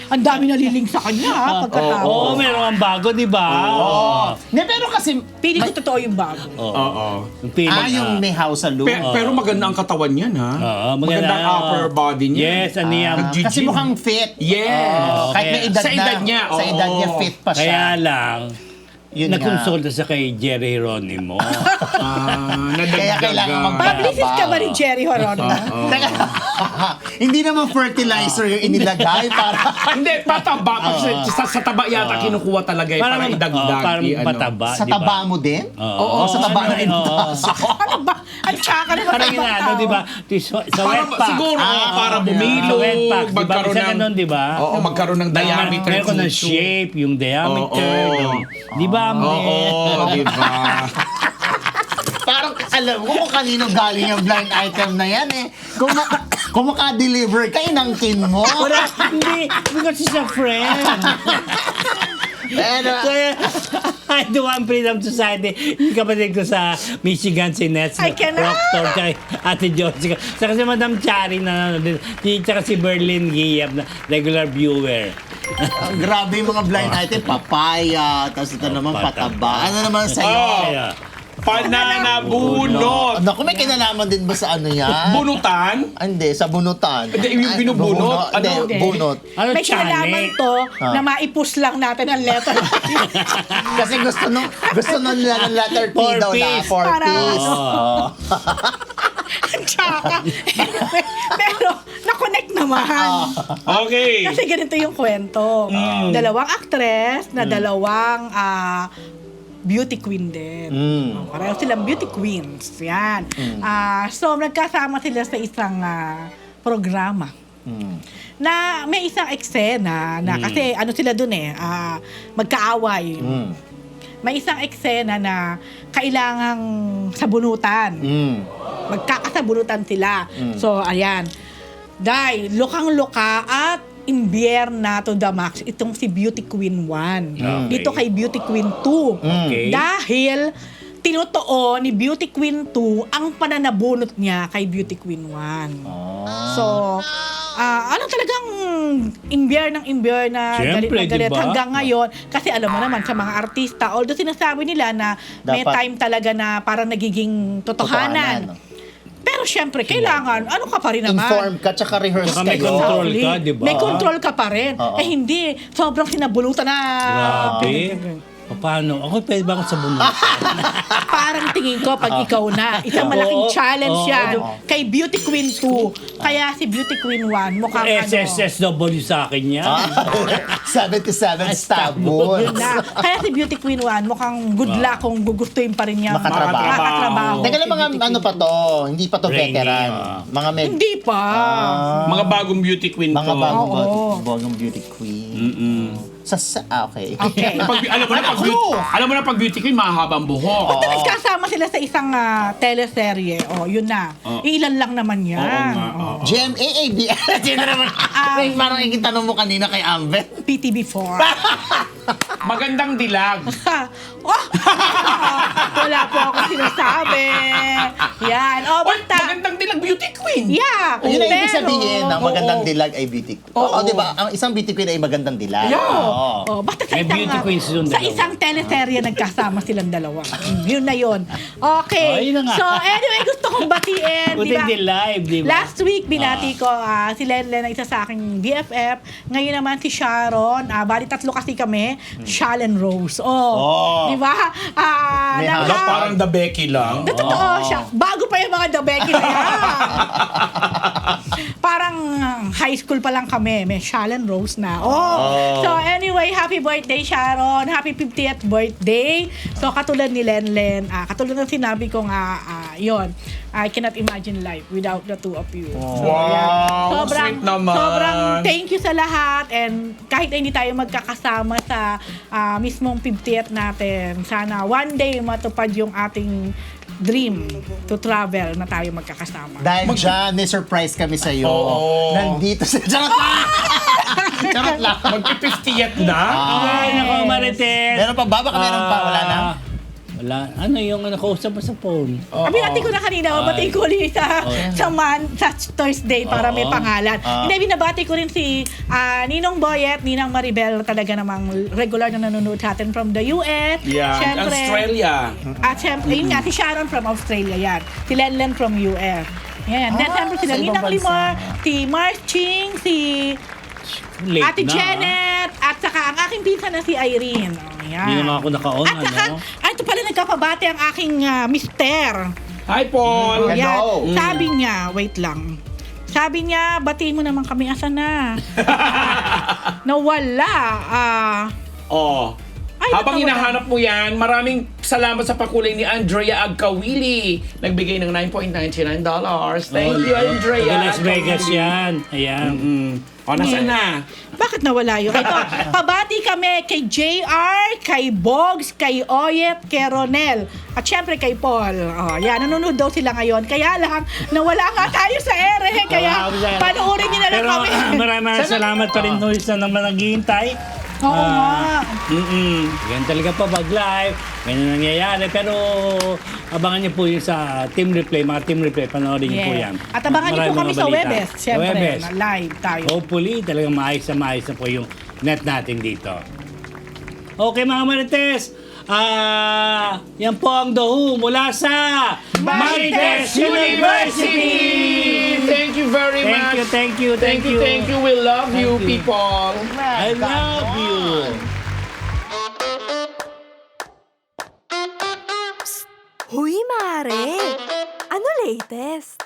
Ang dami naliling sa kanya ha, pagkatapos. Oo, meron ang bago, di ba? Oo. Hindi, pero kasi... Pili ko totoo yung bago. Oo. Yung feeling, yung may house sa loob. Pero maganda ang katawan niyan, ha? Oo, maganda ang upper body niya. Yes, ano yan. Nag-gym. Kasi mukhang fit. Yes. Kahit may edad Sa na. edad niya, Sa edad niya, oo. fit pa siya. Kaya lang, Yun nga. nagkonsulta sa kay Jerry Geronimo. Kaya kailangan Publicist ka ba ni Jerry Geronimo? Teka, hindi naman fertilizer yung inilagay para... Hindi, pataba. Sa taba yata kinukuha talaga eh, para idagdag. Para ano. pataba, Sa di ba? taba mo din? Oo, sa taba ano, na rin. oo. Ano ba? Ang tsaka naman. Parang inaano, di ba? Sa wet pack. Siguro, para Sa bumilog, wet pack, di ba? magkaroon Isa ng... ganun, di ba? Oo, magkaroon ng diameter. Meron ko ng tutu. shape, yung diameter. Oo. yung- Di ba, Oo, di ba? Parang alam mo kung kanino galing yung blind item na yan eh. Kung maka-deliver ka, inangkin mo. Wala, hindi. Because she's a friend. Pero, Kaya, I do want Freedom Society. Yung kapatid ko sa Michigan, si Nets I cannot. Proctor, kay Ate Jessica. Saka si Madam Chari na nanonood din. Tsaka si Berlin Giap na regular viewer. grabe yung mga blind item. Papaya, tapos ito naman pataba. Ano naman sa'yo? Oh. Kaya, Pananabunot. Naku, may kinalaman din ba sa ano yan? Bunutan? Hindi, sa bunutan. Hindi, yung Ay, binubunot? Hindi, Ano? bunot. ano May kinalaman to na maipus lang natin ang letter. Kasi gusto nung nila ng letter P Four daw na. piece. 4 Para piece. Oo. Ang tsaka. Pero, na-connect naman. Okay. Kasi ganito yung kwento. Dalawang actress na dalawang beauty queen din. Pareho silang beauty queens. Yan. So, nagkasama sila sa isang programa na may isang eksena na kasi ano sila dun magkaaway. May isang eksena na kailangang sabunutan. Magkakasabunutan sila. So, ayan. Dahil, lukang-luka at imbyerna to the max itong si Beauty Queen 1. Okay. Dito kay Beauty Queen 2. Okay. Dahil, tinutuo ni Beauty Queen 2 ang pananabunot niya kay Beauty Queen 1. So, ano talagang imbiyer ng imbiyer na galit Siyempre, na galit diba? hanggang ngayon. Kasi alam mo naman, sa mga artista, although sinasabi nila na may Dapat time talaga na parang nagiging totohanan. Pero syempre, kailangan, ano ka pa rin naman? Inform ka, tsaka rehearse Tsaka may kayo. control ka, di ba? May control ka pa rin. Oo. Hindi, sobrang sinabulutan na. Grabe. Paano? Ako pwede ba akong sabunod? Parang tingin ko, pag ikaw na, isang malaking Oo, challenge oo, yan oo. kay Beauty Queen 2. Kaya si Beauty Queen 1, mukhang SSSW sa akin yan. 77 stab wounds. Yun na. Kaya si Beauty Queen 1, mukhang good luck kung gugustuhin pa rin niya Makatrabaho. Teka lang, mga ano pa to? Hindi pa to Rainy, veteran. Mga Hindi pa. Mga bagong beauty queen Mga to. bagong beauty queen. Okay. Okay. Alam mo na pag beauty queen, mahahabang buhok. Basta nagkasama sila sa isang teleserye. Yun na. Ilan lang naman yan. Oo nga. GMA, ABS. Yun na naman. Parang ikitanong mo kanina kay Amber. PTV4. Magandang dilag. Wala po ako sinasabi. Yan. Oy, Basta. magandang dilag beauty queen. Yeah. Yun ang ibig pero- sabihin ng magandang Oo. dilag ay beauty queen. Oo. Di ba? Ang isang beauty queen ay magandang dilag. Oh, basta sa May isang, beauty queens yung sa dalawa. isang teleserye nagkasama silang dalawa. Yun na yun. Okay. Oh, yun na nga. So, anyway, gusto kong batiin. Buti di ba? hindi live, di ba? Last week, binati ko si Lenlen na isa sa aking BFF. Ngayon naman si Sharon. Bali, tatlo kasi kami. Shalen Rose. Oh. Di ba? May Alam, Hashtag. parang the Becky lang. Totoo siya. Bago pa yung mga Dabeki na yan. Parang high school pa lang kami. May Shalen Rose na. So anyway, happy birthday Sharon. Happy 50th birthday. So katulad ni Lenlen, katulad ng sinabi ko nga, yun. I cannot imagine life without the two of you. So, Wow, sweet naman. Sobrang thank you sa lahat and kahit hindi tayo magkakasama sa mismong 50th natin, sana one day matupad yung ating dream to travel na tayo magkakasama. Dahil dyan, may surprise kami sa'yo. Oo. Nandito sa... Charot lang! Charot lang. Magpi-50th na? Ay, nako, Marites. Meron pa ba? Baka meron pa. Wala na? Wala. Ano yung nakausap mo sa phone? Binati ko na kanina, batiin ko ulit sa Thursday para may pangalan. Hindi, binabati ko rin si Ninong Boyet, Ninang Maribel, talaga namang regular na nanonood sa atin from the US. Yeah, Siyempre, Australia. At syempre, yun nga, si Sharon from Australia yan. Si Lenlen from US. Yan. Then, syempre sila sa ibang Ninang bansa. Limor, si Mars Ching, si Late Ate na. Janet, at saka ang aking pinsan na si Irene. Yan. Hindi naman ako naka-on, At saka, ano? ito pala nagkapabati ang aking mister. Hi, Paul. Hello. Yan. Sabi niya, wait lang. Sabi niya, batiin mo naman kami, asa na? Nawala. Ay, Habang natawala. hinahanap mo yan, maraming salamat sa pakulay ni Andrea Agkawili. Nagbigay ng $9.99. Thank you, Andrea. Taga Las Vegas Agkawili. yan. Ayan. O, nasaan na? Bakit nawala yun? Ito, pabati kami kay JR, kay Bogs, kay Oyet, kay Ronel, at syempre kay Paul. Yan, nanonood daw sila ngayon. Kaya lang, nawala nga tayo sa ere. Kaya, panoorin niyo na lang Pero kami. maraming salamat pa rin sa naman naghihintay. Oo nga. Yan talaga pa pag live. Ganyan nangyayari. Pero abangan niyo po yun sa Team Replay. Mga Team Replay, panoorin niyo po yan. At abangan niyo po Maraming kami mga sa balita. Webes. Siyempre, Webes. na live tayo. Hopefully, talagang maayos na po yung net natin dito. Okay mga Marites, yan po ang The Who mula sa Marites University! Thank you very much. Thank you. We love you, Thank you. people. I love you. Huy, Mare! Ano latest?